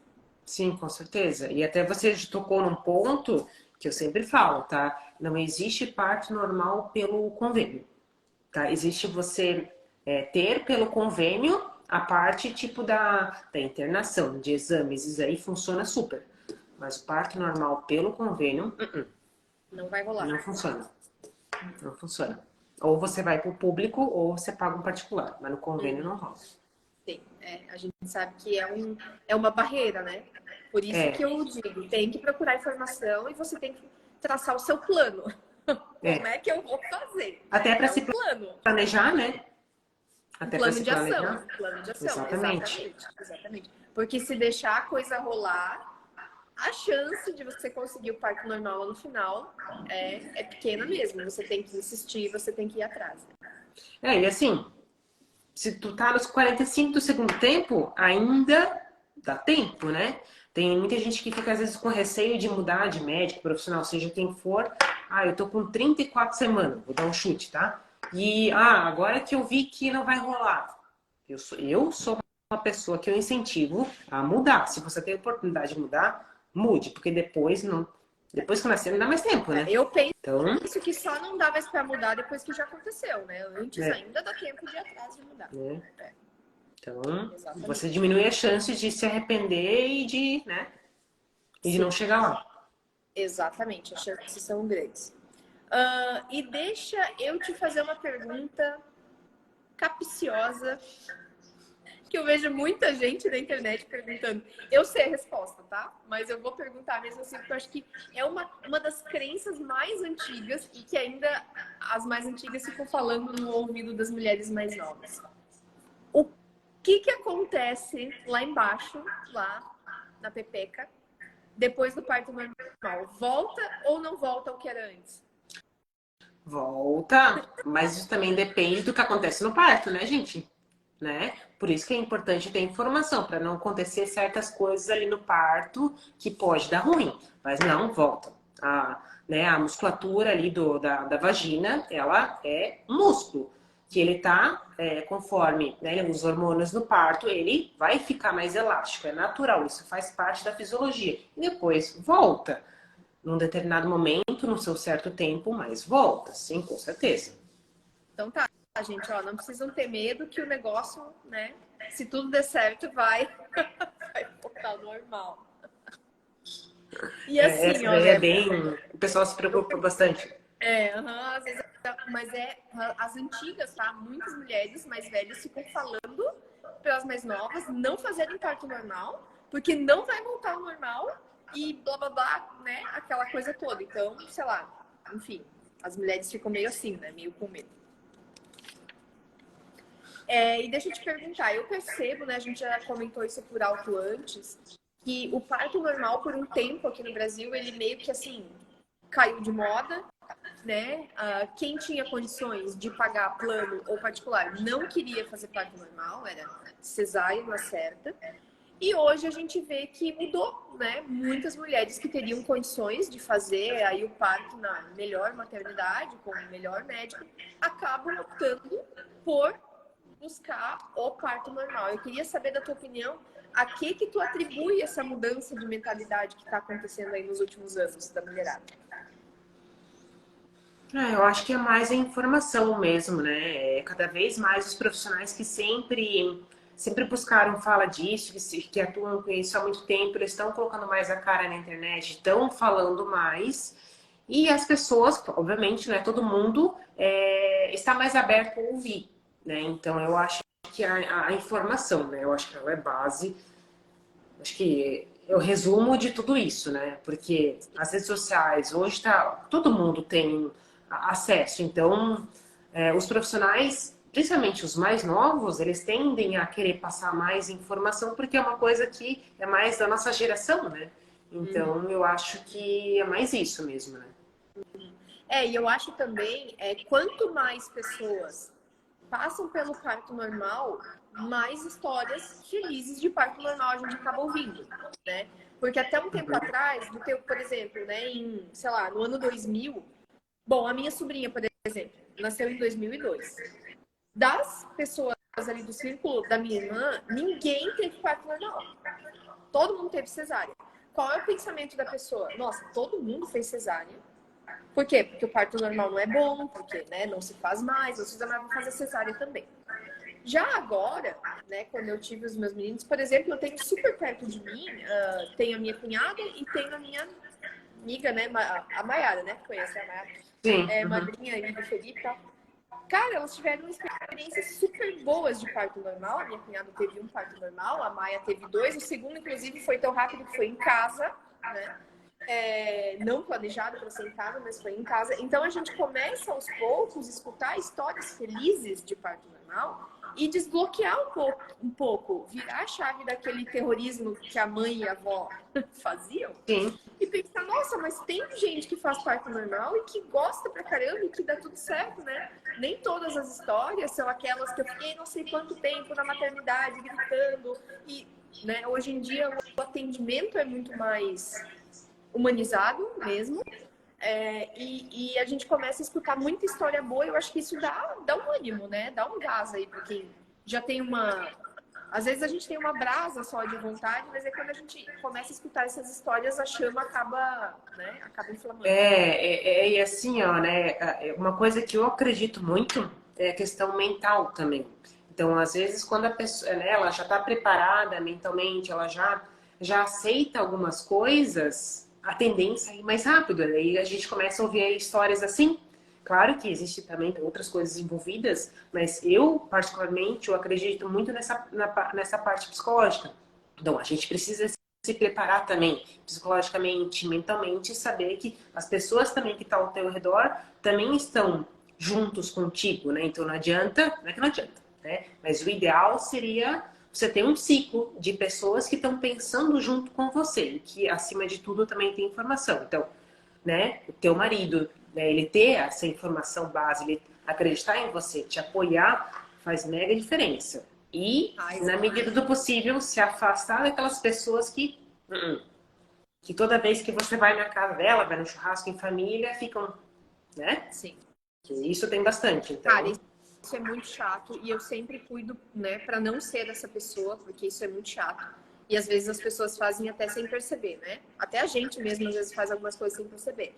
Sim, com certeza. E até você tocou num ponto que eu sempre falo, tá? Não existe parto normal pelo convênio, tá? Existe você ter pelo convênio a parte tipo da internação, de exames, isso aí funciona super. Mas o parto normal pelo convênio, não vai rolar. Não funciona. Não funciona. Ou você vai para o público ou você paga um particular, mas no convênio não rola. Sim, a gente sabe que é uma barreira, né? Por isso que eu digo, tem que procurar informação e você tem que traçar o seu plano. Como é que eu vou fazer? Até para se planejar, né? Até para se planejar. Plano de ação, Exatamente. exatamente. Porque se deixar a coisa rolar, a chance de você conseguir o parto normal lá no final é pequena mesmo. Você tem que insistir, você tem que ir atrás. E assim, se tu tá nos 45 do segundo tempo, ainda dá tempo, né? Tem muita gente que fica às vezes com receio de mudar de médico, profissional, seja quem for. Eu tô com 34 semanas, vou dar um chute, tá? E agora que eu vi que não vai rolar. Eu sou uma pessoa que eu incentivo a mudar. Se você tem a oportunidade de mudar, mude, porque depois que nascer não dá mais tempo, né? Eu penso Então, que só não dá mais pra mudar depois que já aconteceu, né? Antes é, ainda dá tempo de ir atrás de mudar. né? É, Então, você exatamente. diminui a chance de se arrepender e de, né? E de não Sim, chegar lá. exatamente. As chances são grandes. E deixa eu te fazer uma pergunta capciosa que eu vejo muita gente na internet perguntando. Eu sei a resposta, tá? Mas eu vou perguntar mesmo assim, porque eu acho que é uma das crenças mais antigas e que ainda as mais antigas ficam falando no ouvido das mulheres mais novas. O que acontece lá embaixo, lá na pepeca, depois do parto normal? Volta ou não volta ao que era antes? Volta, mas isso também depende do que acontece no parto, né, gente? Né? Por isso que é importante ter informação, para não acontecer certas coisas ali no parto que pode dar ruim, mas não volta. A musculatura ali da vagina, ela é um músculo, que ele tá, conforme, né, os hormônios no parto, ele vai ficar mais elástico, é natural, isso faz parte da fisiologia. E depois volta, num determinado momento, no seu certo tempo, mas volta, sim, com certeza. Então tá, gente, ó, não precisam ter medo que o negócio, né? Se tudo der certo, vai voltar ao normal. E assim, Essa ó, daí é Débora, bem. O pessoal se preocupa bastante. às vezes, mas as antigas, tá? Muitas mulheres mais velhas ficam falando para as mais novas não fazerem parto normal, porque não vai voltar ao normal e blá blá blá, né? Aquela coisa toda. Então, sei lá, enfim, as mulheres ficam meio assim, né? Meio com medo. E deixa eu te perguntar, eu percebo, né? A gente já comentou isso por alto antes, que o parto normal, por um tempo aqui no Brasil, ele meio que assim caiu de moda, né? Quem tinha condições de pagar plano ou particular não queria fazer parto normal, era cesárea na certa. E hoje a gente vê que mudou, né? Muitas mulheres que teriam condições de fazer aí o parto na melhor maternidade, com o melhor médico, acabam optando por buscar o parto normal. Eu queria saber da tua opinião, a que tu atribui essa mudança de mentalidade que está acontecendo aí nos últimos anos da mulherada? Eu acho que é mais a informação mesmo, né? Cada vez mais os profissionais que sempre buscaram fala disso, que atuam com isso há muito tempo, eles estão colocando mais a cara na internet, estão falando mais. E as pessoas, obviamente, né? Todo mundo está mais aberto a ouvir, né? Então eu acho que a informação, né? Eu acho que ela é base. Acho que é o resumo de tudo isso, né? Porque as redes sociais, hoje todo mundo tem acesso. Então, os profissionais, principalmente os mais novos, eles tendem a querer passar mais informação porque é uma coisa que é mais da nossa geração, né? Então, eu acho que é mais isso mesmo, né? E eu acho também, quanto mais pessoas passam pelo parto normal, mais histórias felizes de parto normal a gente acaba ouvindo, né? Porque até um tempo atrás, por exemplo, né, sei lá, no ano 2000, bom, a minha sobrinha, por exemplo, nasceu em 2002. Das pessoas ali do círculo da minha irmã, ninguém teve parto normal. Todo mundo teve cesárea. Qual é o pensamento da pessoa? Nossa, todo mundo fez cesárea. Por quê? Porque o parto normal não é bom, porque, né, não se faz mais, não se usa mais, vou fazer cesárea também. Já agora, né, quando eu tive os meus meninos, por exemplo, eu tenho super perto de mim, tenho a minha cunhada e tenho a minha amiga, né, a Maiara, né, que conhece a Maiara, Sim. madrinha aí do Felipe e tal. Cara, elas tiveram experiências super boas de parto normal. A minha cunhada teve um parto normal, a Maia teve dois. O segundo, inclusive, foi tão rápido que foi em casa, né? Não planejado para ser em casa, mas foi em casa. Então a gente começa aos poucos a escutar histórias felizes de parto normal e desbloquear um pouco, virar a chave daquele terrorismo que a mãe e a avó faziam. Sim. E pensar, nossa, mas tem gente que faz parto normal e que gosta pra caramba e que dá tudo certo, né? Nem todas as histórias são aquelas que eu fiquei não sei quanto tempo na maternidade gritando. E, né, hoje em dia o atendimento é muito mais humanizado mesmo. E a gente começa a escutar muita história boa. Eu acho que isso dá um ânimo, né? Dá um gás aí pra quem já tem Às vezes a gente tem uma brasa só de vontade, mas é quando a gente começa a escutar essas histórias, a chama acaba, né, acaba inflamando. E assim, ó, né? Uma coisa que eu acredito muito é a questão mental também. Então, às vezes, quando a pessoa, né, ela já está preparada mentalmente, ela já aceita algumas coisas, a tendência é ir mais rápido. Aí a gente começa a ouvir histórias assim. Claro que existe também outras coisas envolvidas, mas eu, particularmente, eu acredito muito nessa parte psicológica. Então, a gente precisa se preparar também, psicologicamente, mentalmente, e saber que as pessoas também que estão ao teu redor também estão juntos contigo, né? Então, não adianta, não é que não adianta, né? Mas o ideal seria você ter um ciclo de pessoas que estão pensando junto com você, e que, acima de tudo, também tem informação. Então, né? O teu marido, né? Ele ter essa informação base, ele acreditar em você, te apoiar, faz mega diferença. E, na medida do possível, se afastar daquelas pessoas que toda vez que você vai na casa dela, vai no churrasco em família, ficam, né? Sim. Que isso tem bastante, então. Cara, isso é muito chato e eu sempre cuido, né, pra não ser essa pessoa, porque isso é muito chato. E às vezes as pessoas fazem até sem perceber, né? Até a gente mesmo às vezes faz algumas coisas sem perceber.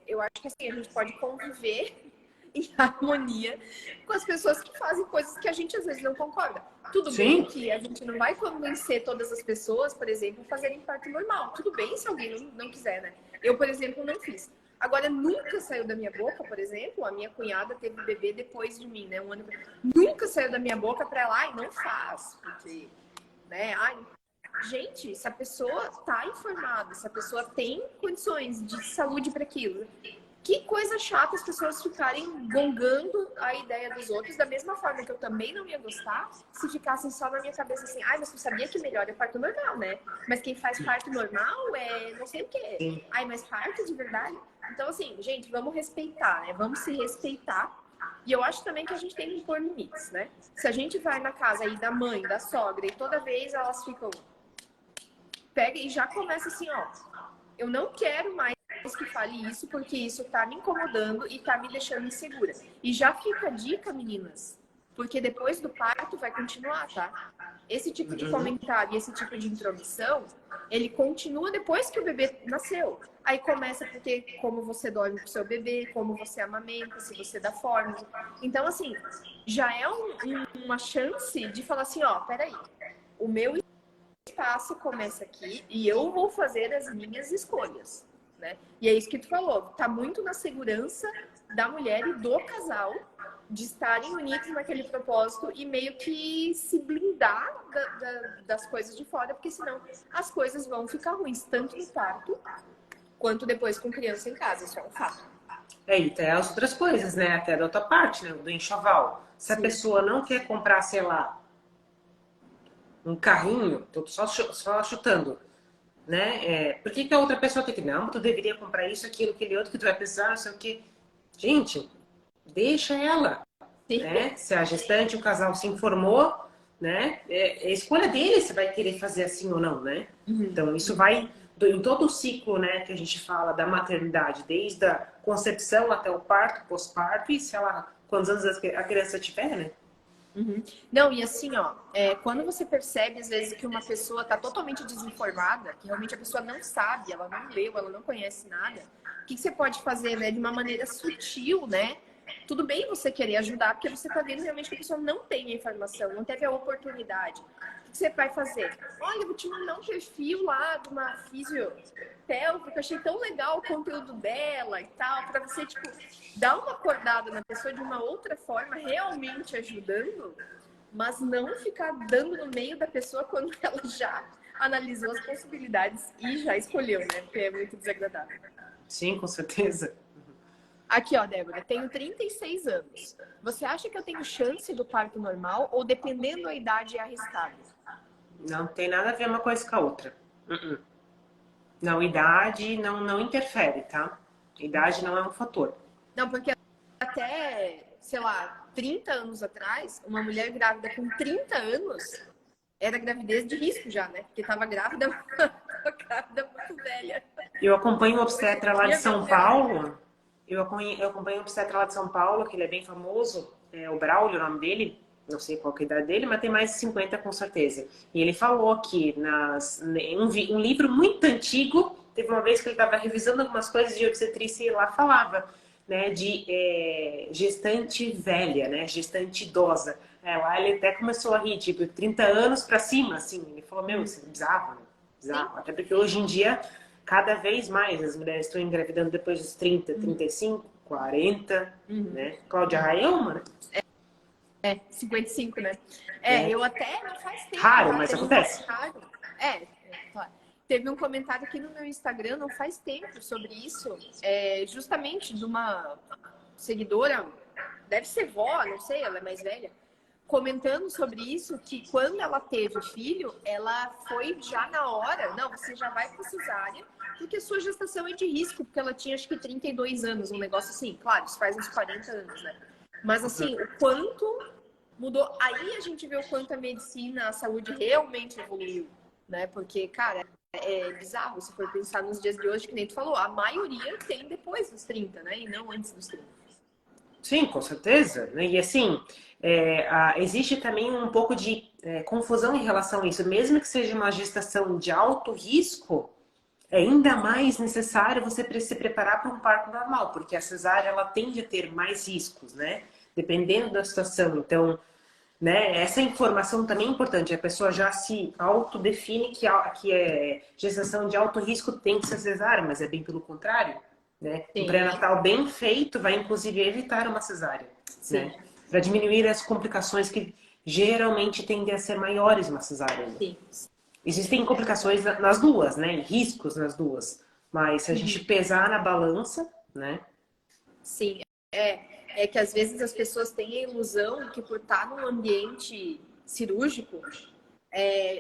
Eu acho que assim, a gente pode conviver em harmonia com as pessoas que fazem coisas que a gente às vezes não concorda. Tudo bem Sim. que a gente não vai convencer todas as pessoas, por exemplo, a fazerem parto normal. Tudo bem se alguém não quiser, né? Eu, por exemplo, não fiz. Agora, nunca saiu da minha boca, por exemplo, a minha cunhada teve bebê depois de mim, né? Um ano. Nunca saiu da minha boca pra ela, ai, não faz, porque, né? Ai, gente, se a pessoa tá informada, se a pessoa tem condições de saúde para aquilo, que coisa chata as pessoas ficarem gongando a ideia dos outros, da mesma forma que eu também não ia gostar se ficassem só na minha cabeça assim, ai, mas você sabia que melhor é parto normal, né? Mas quem faz parto normal é não sei o quê. Ai, mas parto de verdade? Então, assim, gente, vamos respeitar, né? Vamos se respeitar. E eu acho também que a gente tem que impor limites, né? Se a gente vai na casa aí da mãe, da sogra, e toda vez elas ficam... Pega e já começa assim, ó, eu não quero mais que fale isso, porque isso tá me incomodando e tá me deixando insegura. E já fica a dica, meninas, porque depois do parto vai continuar, tá? Esse tipo de comentário e esse tipo de intromissão, ele continua depois que o bebê nasceu. Aí começa porque como você dorme com o seu bebê, como você amamenta, se você dá fórmula. Então, assim, já é uma chance de falar assim, ó, peraí, o meu espaço começa aqui e eu vou fazer as minhas escolhas, né? E é isso que tu falou, tá muito na segurança da mulher e do casal de estarem unidos naquele propósito e meio que se blindar das coisas de fora, porque senão as coisas vão ficar ruins, tanto no parto quanto depois com criança em casa, isso é um fato. E tem as outras coisas, né? Até da outra parte, né? Do enxoval. Se a pessoa não quer comprar, sei lá, um carrinho, tô só chutando, né? Por que a outra pessoa tem que... Não, tu deveria comprar isso, aquilo, aquele outro que tu vai precisar, não sei o quê. Gente, deixa ela, né? Se a gestante, o casal se informou, né? É a escolha dele se vai querer fazer assim ou não, né? Então, isso vai em todo o ciclo, né, que a gente fala da maternidade, desde a concepção até o parto, pós-parto, e se ela, quantos anos a criança tiver, né? Não, e assim, ó, quando você percebe, às vezes, que uma pessoa tá totalmente desinformada, que realmente a pessoa não sabe, ela não leu, ela não conhece nada, o que você pode fazer, né, de uma maneira sutil, né? Tudo bem você querer ajudar, porque você tá vendo realmente que a pessoa não tem a informação, não teve a oportunidade. O que você vai fazer? Olha, eu vou te mandar um perfil lá de uma fisiotélpica, achei tão legal o conteúdo dela e tal, pra você, tipo, dar uma acordada na pessoa de uma outra forma, realmente ajudando, mas não ficar dando no meio da pessoa quando ela já analisou as possibilidades e já escolheu, né? Porque é muito desagradável. Sim, com certeza. Aqui, ó, Débora, tenho 36 anos. Você acha que eu tenho chance do parto normal ou dependendo da idade é arriscado? Não tem nada a ver uma coisa com a outra. Não, idade não interfere, tá? Idade não é um fator. Não, porque até, sei lá, 30 anos atrás, uma mulher grávida com 30 anos era gravidez de risco já, né? Porque tava grávida, tava grávida muito velha. Eu acompanho o obstetra lá de Meu São Deus. Paulo. Eu acompanho o obstetra lá de São Paulo, que ele é bem famoso. É o Braulio, o nome dele. não sei qual que é a idade dele, mas tem mais de 50 com certeza. E ele falou que um livro muito antigo, teve uma vez que ele estava revisando algumas coisas de obstetrícia e lá falava, né, de gestante velha, né, gestante idosa. Lá ele até começou a rir, tipo, 30 anos para cima, assim. Ele falou, meu, isso é bizarro, né? Bizarro. Até porque hoje em dia, cada vez mais as mulheres estão engravidando depois dos 30, 35, 40, né? Cláudia Raia é uma, né? 55, né? É. Eu até não faz tempo. Raro, Já mas teve um acontece. comentário. Claro. Teve um comentário aqui no meu Instagram não faz tempo sobre isso, justamente de uma seguidora, deve ser vó, não sei, ela é mais velha, comentando sobre isso, que quando ela teve o filho, ela foi já na hora, não, você já vai para cesárea, porque a sua gestação é de risco, porque ela tinha acho que 32 anos, um negócio assim, claro, isso faz uns 40 anos, né? Mas assim, o quanto mudou, aí a gente vê o quanto a medicina, a saúde realmente evoluiu, né? Porque, cara, é bizarro, se for pensar nos dias de hoje, que nem tu falou, a maioria tem depois dos 30, né? E não antes dos 30. Sim, com certeza. Né? E assim, existe também um pouco de confusão em relação a isso. Mesmo que seja uma gestação de alto risco, é ainda mais necessário você se preparar para um parto normal, porque a cesárea ela tende a ter mais riscos, né? Dependendo da situação. Então, né, essa informação também é importante. A pessoa já se autodefine que é gestação de alto risco tem que ser cesárea, mas é bem pelo contrário. Né? Um Sim, pré-natal bem feito vai, inclusive, evitar uma cesárea. sim, Né? Para diminuir as complicações que geralmente tendem a ser maiores uma cesárea. Né? sim. Existem complicações nas duas, né? Riscos nas duas. Mas se a gente pesar na balança, né? Sim, é que às vezes as pessoas têm a ilusão que por estar num ambiente cirúrgico,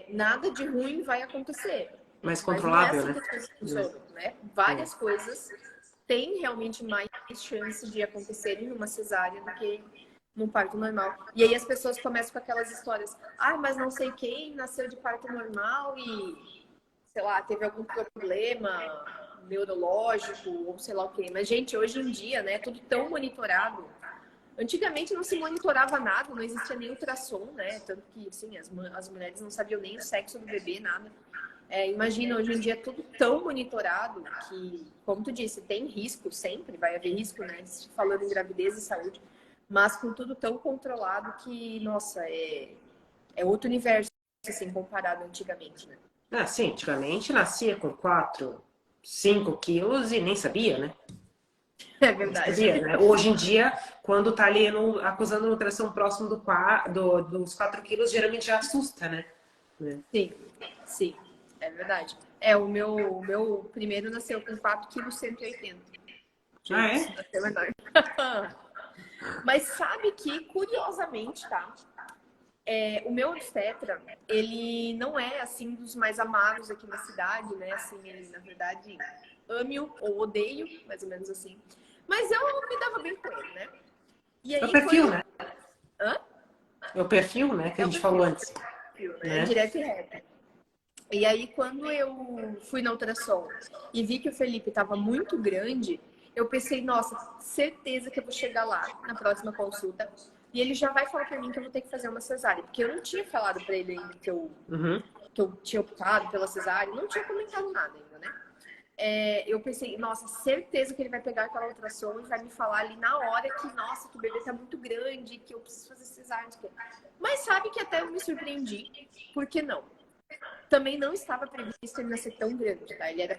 nada de ruim vai acontecer. Mais Mas não é controlável, assim né? que as coisas funcionam, né? Várias coisas têm realmente mais chance de acontecerem numa cesárea do que num parto normal. E aí as pessoas começam com aquelas histórias, mas não sei quem nasceu de parto normal e, sei lá, teve algum problema neurológico ou sei lá o quê. Mas, gente, hoje em dia, né, é tudo tão monitorado. Antigamente não se monitorava nada, não existia nem ultrassom, né? Tanto que, assim, as mulheres não sabiam nem o sexo do bebê, nada. Imagina, hoje em dia é tudo tão monitorado que, como tu disse, tem risco sempre, vai haver risco, né? Falando em gravidez e saúde, mas com tudo tão controlado que, nossa, é outro universo, assim, comparado antigamente, né? Sim, antigamente nascia com 4, 5 quilos e nem sabia, né? É Nem verdade. sabia, né? Hoje em dia, quando tá ali acusando nutrição próximo dos 4 quilos, geralmente já assusta, né? Sim, sim, é verdade. O meu primeiro nasceu com 4,180 kg. Ah, Jesus, é? nasceu enorme. Mas sabe que, curiosamente, tá? O meu obstetra, ele não é, assim, dos mais amados aqui na cidade, né? Assim, ele, na verdade, ame-o ou odeio, mais ou menos assim. Mas eu me dava bem com ele, né? E É o aí, perfil, quando... né? Hã? É o perfil, né? Que a É o gente falou perfil, antes, né? né? Direto e reto. E aí, quando eu fui na ultrassom e vi que o Felipe estava muito grande, eu pensei, nossa, certeza que eu vou chegar lá na próxima consulta e ele já vai falar para mim que eu vou ter que fazer uma cesárea. Porque eu não tinha falado para ele ainda Uhum. que eu tinha optado pela cesárea, não tinha comentado nada ainda, né? Eu pensei, nossa, certeza que ele vai pegar aquela ultrassom e vai me falar ali na hora que, nossa, que o bebê tá muito grande, que eu preciso fazer cesárea. Mas sabe que até eu me surpreendi, por que não? Também não estava previsto ele nascer tão grande, tá? Ele era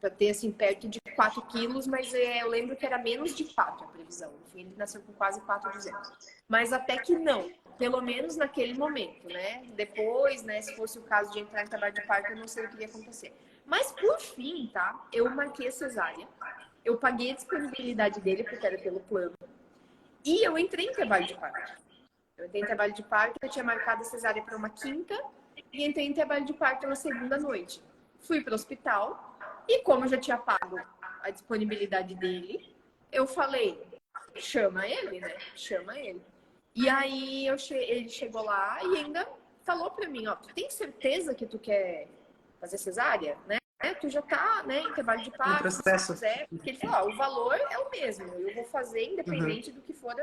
para ter, assim, perto de 4 quilos, mas eu lembro que era menos de 4 a previsão. Enfim, ele nasceu com quase 4,200. Mas até que não, pelo menos naquele momento, né? Depois, né, se fosse o caso de entrar em trabalho de parto, eu não sei o que ia acontecer. Mas, por fim, tá? Eu marquei a cesárea, eu paguei a disponibilidade dele, porque era pelo plano, e eu entrei em trabalho de parto. Eu entrei em trabalho de parto, eu tinha marcado a cesárea para uma quinta, e entrei em trabalho de parto na segunda noite. Fui para o hospital e como eu já tinha pago a disponibilidade dele, eu falei, chama ele, né? Chama ele. E aí ele chegou lá e ainda falou para mim, ó, tu tem certeza que tu quer fazer cesárea, né? Tu já tá, né, em trabalho de Um parto, se processo. quiser. Porque ele falou, ó, o valor é o mesmo, eu vou fazer Uhum. independente do que for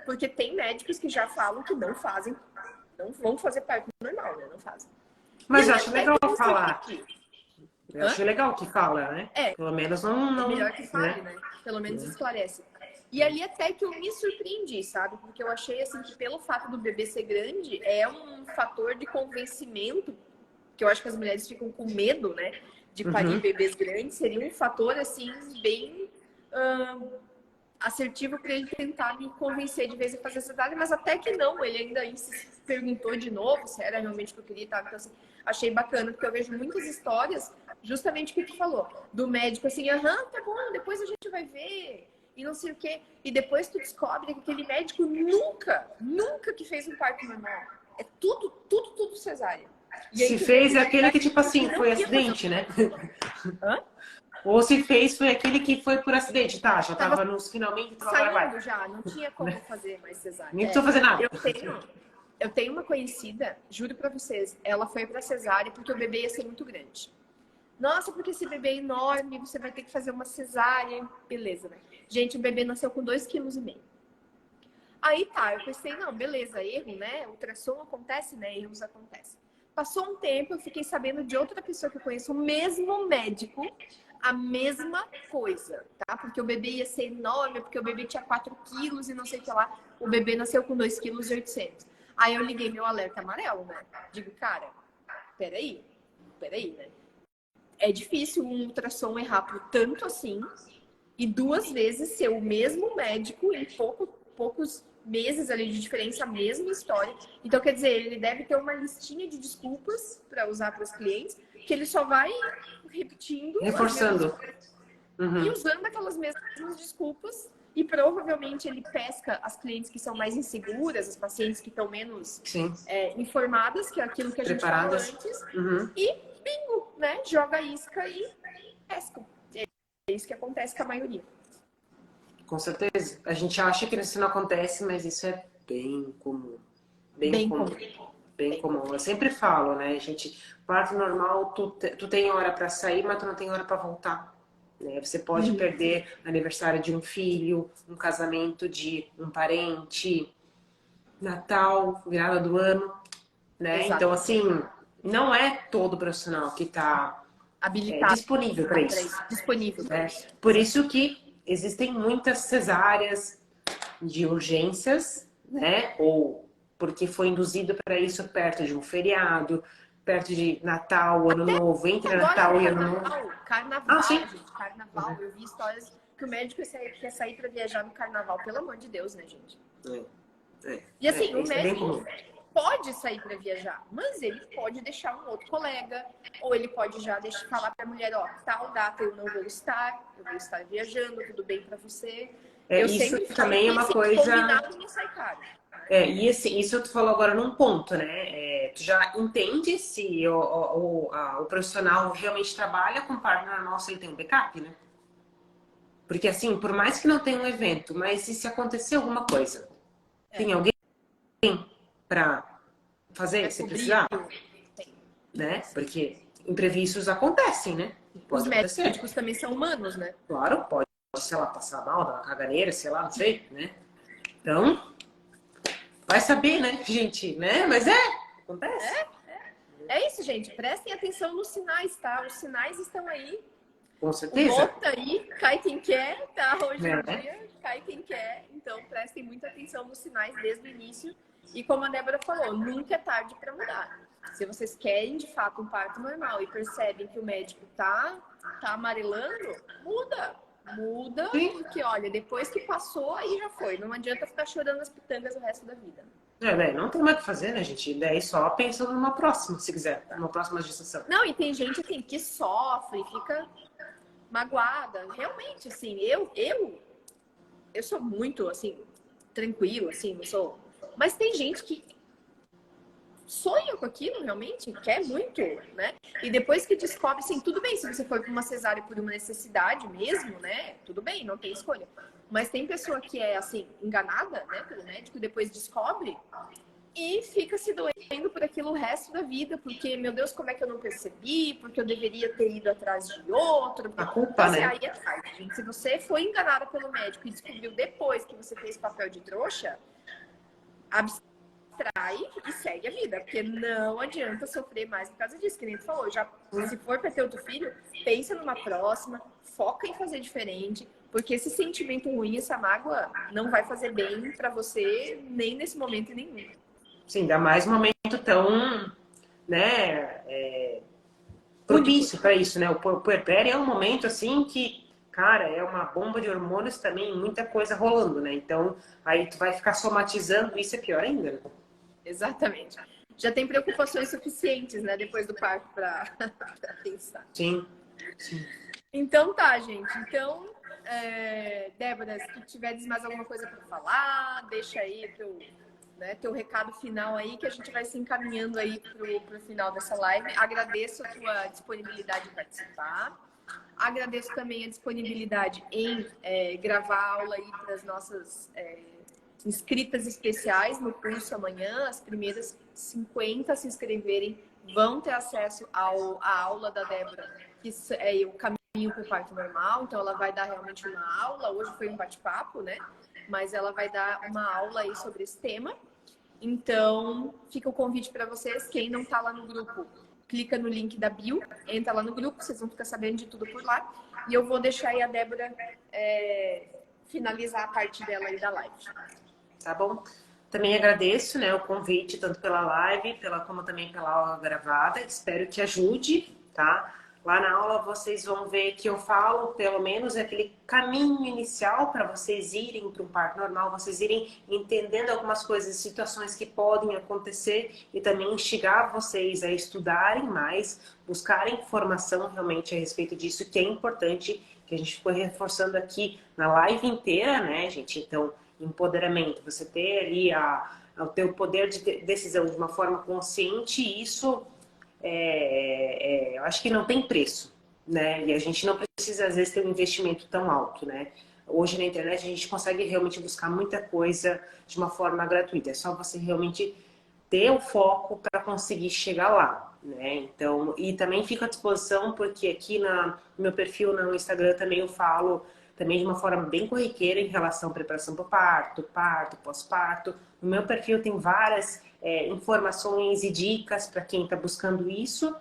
Porque tem médicos que já falam que não fazem, não vão fazer parto normal, né? Não fazem. Mas E eu aí, acho até legal que eu falar. surpreendi. Eu acho legal que fala, né? É, Pelo menos não, é melhor que fale, né? né? Pelo menos esclarece. E ali até que eu me surpreendi, sabe? Porque eu achei assim que pelo fato do bebê ser grande, é um fator de convencimento, que eu acho que as mulheres ficam com medo, né? De parir Uhum. bebês grandes, seria um fator assim, bem assertivo para ele tentar me convencer de vez em fazer cesárea, mas até que não, ele ainda se perguntou de novo se era realmente o que eu queria, tá? Então, assim, achei bacana, porque eu vejo muitas histórias, justamente o que tu falou, do médico assim, aham, tá bom, depois a gente vai ver, e não sei o quê, e depois tu descobre que aquele médico nunca que fez um parto normal, é tudo cesárea. E aí Se tu vê que fez é aquele que, tipo que assim, não foi ia fazer acidente, né? Hã? Ou se fez foi aquele que foi por acidente, tá? Já Tava tava nos finalmente, então agora vai. saindo já, não tinha como fazer mais cesárea. Nem precisou fazer nada. Eu tenho uma conhecida, juro pra vocês, ela foi pra cesárea porque o bebê ia ser muito grande. Nossa, porque esse bebê é enorme, você vai ter que fazer uma cesárea. Beleza, né? Gente, o bebê nasceu com 2,5 kg. Aí tá, eu pensei, não, beleza, erro, né? Ultrassom acontece, né? Erros acontecem. Passou um tempo, eu fiquei sabendo de outra pessoa que eu conheço, o mesmo médico, a mesma coisa, tá? Porque o bebê ia ser enorme, porque o bebê tinha 4 quilos e não sei o que lá. O bebê nasceu com 2,8 kg. Aí eu liguei meu alerta amarelo, né? Digo, cara, peraí, né? É difícil um ultrassom errar por tanto assim e 2 vezes ser o mesmo médico em poucos meses ali de diferença, a mesma história. Então, quer dizer, ele deve ter uma listinha de desculpas para usar para os clientes, que ele só vai repetindo as mesmas Reforçando. coisas e Uhum. usando aquelas mesmas desculpas. E provavelmente ele pesca as clientes que são mais inseguras, as pacientes que estão menos Sim. informadas, que é aquilo que a gente falou Preparadas. antes, Uhum. e bingo, né? Joga a isca e pesca. É isso que acontece com a maioria. Com certeza. A gente acha que isso não acontece, mas isso é bem comum. Bem Bem comum. comum. Bem comum. Eu sempre falo, né, gente? Parto normal, tu tem hora para sair, mas tu não tem hora para voltar. Né? Você pode perder aniversário de um filho, um casamento de um parente, Natal, virada do ano, né? Então, Exato. assim, não é todo profissional que está Habilitado disponível para para isso. isso, disponível para Né? isso. Por isso que existem muitas cesáreas de urgências, né? Ou porque foi induzido para isso perto de um feriado, perto de Natal, Ano Novo, entre Agora no Natal e Ano Novo. Ah, carnaval, sim. gente, carnaval. Eu vi histórias que o médico quer sair para viajar no carnaval, pelo amor de Deus, né, gente? E assim, o Isso é bem médico comum. pode sair para viajar, mas ele pode deixar um outro colega, ou ele pode já falar para a mulher, ó, tal data eu não vou estar, eu vou estar viajando, tudo bem para você. Eu Isso sempre falo também é que uma assim, coisa. combinado não sai caro. E assim, isso tu falou agora num ponto, né? Tu já entende se o profissional realmente trabalha com parto normal, se ele tem um backup, né? Porque assim, por mais que não tenha um evento, mas e se acontecer alguma coisa? Tem alguém para fazer Vai se cobrir, precisar, tem. né? Porque imprevistos acontecem, né? Os Pode acontecer. médicos também são humanos, né? Claro, pode, sei lá, passar mal, dar uma caganeira, sei lá, não sei, né? Então, vai saber, né, gente, né? Mas acontece. É isso, gente. Prestem atenção nos sinais, tá? Os sinais estão aí. Com O certeza. golpe tá aí, cai quem quer, tá? Hoje em É. dia, cai quem quer. Então, prestem muita atenção nos sinais desde o início. E como a Débora falou, nunca é tarde para mudar. Se vocês querem, de fato, um parto normal e percebem que o médico tá amarelando, muda. Muda, Sim. porque, olha, depois que passou, aí já foi. Não adianta ficar chorando as pitangas o resto da vida. Não tem mais o que fazer, né, gente? Daí só pensando numa próxima, se quiser, numa próxima gestação. Não, e tem gente, assim, que sofre, fica magoada. Realmente, assim, eu sou muito, assim, tranquila, assim, não sou. Mas tem gente que sonha com aquilo, realmente, quer muito, né? E depois que descobre, assim, tudo bem, se você for para uma cesárea por uma necessidade mesmo, né? Tudo bem, não tem escolha. Mas tem pessoa que é, assim, enganada, né, pelo médico, e depois descobre e fica se doendo por aquilo o resto da vida, porque, meu Deus, como é que eu não percebi? Porque eu deveria ter ido atrás de outro. A culpa, Então, assim, né? aí é tarde, gente. Se você foi enganada pelo médico e descobriu depois que você fez papel de trouxa, abstrai e segue a vida, porque não adianta sofrer mais por causa disso, que nem tu falou. Já, se for para ter outro filho, pensa numa próxima, foca em fazer diferente, porque esse sentimento ruim, essa mágoa, não vai fazer bem para você nem nesse momento nenhum. Sim, ainda mais um momento tão, né, propício para isso, né? O puerpério é um momento assim que, cara, é uma bomba de hormônios também, muita coisa rolando, né? Então, aí tu vai ficar somatizando, isso é pior ainda, né? Exatamente. Já tem preocupações suficientes, né, depois do parto para pensar. Sim, sim. Então tá, gente. Então, Débora, se tu tiveres mais alguma coisa para falar, deixa aí teu recado final aí, que a gente vai se encaminhando aí pro final dessa live. Agradeço a tua disponibilidade em participar. Agradeço também a disponibilidade em gravar aula aí para as nossas inscritas especiais no curso amanhã. As primeiras 50 a se inscreverem vão ter acesso à aula da Débora, que é o caminho para o parto normal. Então, ela vai dar realmente uma aula. Hoje foi um bate-papo, né? Mas ela vai dar uma aula aí sobre esse tema. Então, fica o convite para vocês. Quem não está lá no grupo, clica no link da bio, entra lá no grupo, vocês vão ficar sabendo de tudo por lá. E eu vou deixar aí a Débora finalizar a parte dela aí da live. Tá bom? Também agradeço, né, o convite, tanto pela live, como também pela aula gravada. Espero que ajude, tá? Lá na aula vocês vão ver que eu falo, pelo menos, aquele caminho inicial para vocês irem para um parto normal, vocês irem entendendo algumas coisas, situações que podem acontecer e também instigar vocês a estudarem mais, buscarem informação realmente a respeito disso, que é importante, que a gente ficou reforçando aqui na live inteira, né, gente? Então, empoderamento, você ter ali o teu poder de decisão de uma forma consciente, isso eu acho que não tem preço, né? E a gente não precisa, às vezes, ter um investimento tão alto, né? Hoje na internet a gente consegue realmente buscar muita coisa de uma forma gratuita. É só você realmente ter o foco para conseguir chegar lá, né? Então, e também fico à disposição, porque aqui no meu perfil no Instagram também eu falo também de uma forma bem corriqueira em relação à preparação para o parto, pós-parto. No meu perfil tem várias informações e dicas para quem está buscando isso.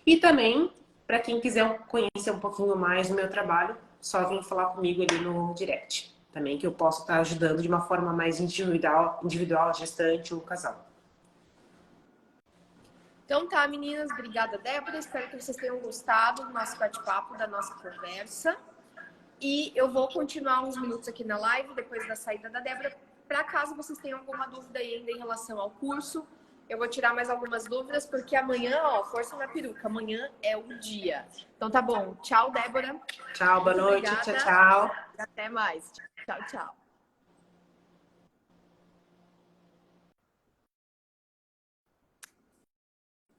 E também, para quem quiser conhecer um pouquinho mais do meu trabalho, só vem falar comigo ali no direct. Também que eu posso estar ajudando de uma forma mais individual a gestante ou o casal. Então tá, meninas, obrigada, Débora. Espero que vocês tenham gostado do nosso bate-papo, da nossa conversa. E eu vou continuar uns minutos aqui na live, depois da saída da Débora, para caso vocês tenham alguma dúvida ainda em relação ao curso. Eu vou tirar mais algumas dúvidas, porque amanhã, força na peruca, amanhã é o dia. Então tá bom. Tchau, Débora. Tchau, boa noite. Obrigada. Tchau, tchau. Até mais. Tchau, tchau.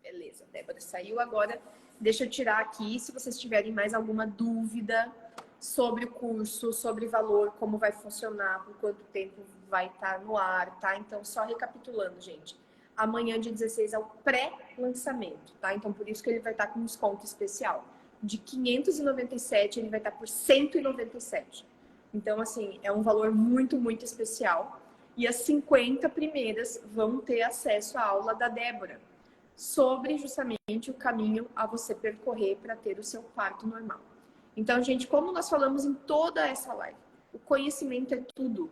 Beleza, Débora saiu agora. Deixa eu tirar aqui, se vocês tiverem mais alguma dúvida sobre o curso, sobre valor, como vai funcionar, por quanto tempo vai estar no ar, tá? Então, só recapitulando, gente. Amanhã, dia 16, é o pré-lançamento, tá? Então, por isso que ele vai estar com um desconto especial. De 597, ele vai estar por 197. Então, assim, é um valor muito, muito especial. E as 50 primeiras vão ter acesso à aula da Débora sobre justamente o caminho a você percorrer para ter o seu parto normal. Então, gente, como nós falamos em toda essa live, o conhecimento é tudo.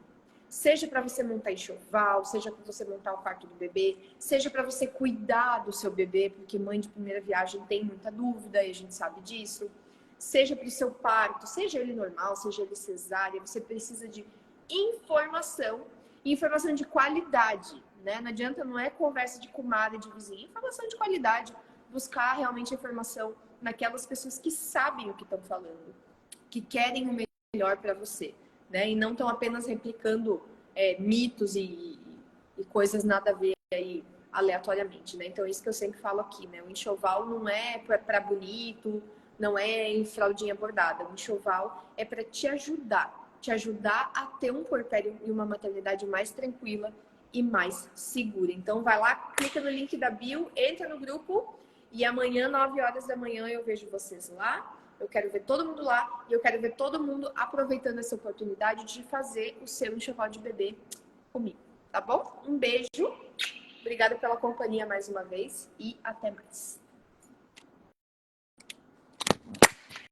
Seja para você montar enxoval, seja para você montar o quarto do bebê, seja para você cuidar do seu bebê, porque mãe de primeira viagem tem muita dúvida e a gente sabe disso. Seja para o seu parto, seja ele normal, seja ele cesárea, você precisa de informação e informação de qualidade, né? Não adianta, não é conversa de comadre, de vizinha, informação de qualidade, buscar realmente a informação naquelas pessoas que sabem o que estão falando, que querem o melhor para você, né? E não estão apenas replicando mitos e coisas nada a ver aí aleatoriamente, né? Então, isso que eu sempre falo aqui, né? O enxoval não é para bonito, não é em fraldinha bordada. O enxoval é para te ajudar a ter um puerpério e uma maternidade mais tranquila e mais segura. Então, vai lá, clica no link da bio, entra no grupo e amanhã, 9 horas da manhã, eu vejo vocês lá. Eu quero ver todo mundo lá e eu quero ver todo mundo aproveitando essa oportunidade de fazer o seu enxoval de bebê comigo. tá bom? Um beijo. Obrigada pela companhia mais uma vez e até mais.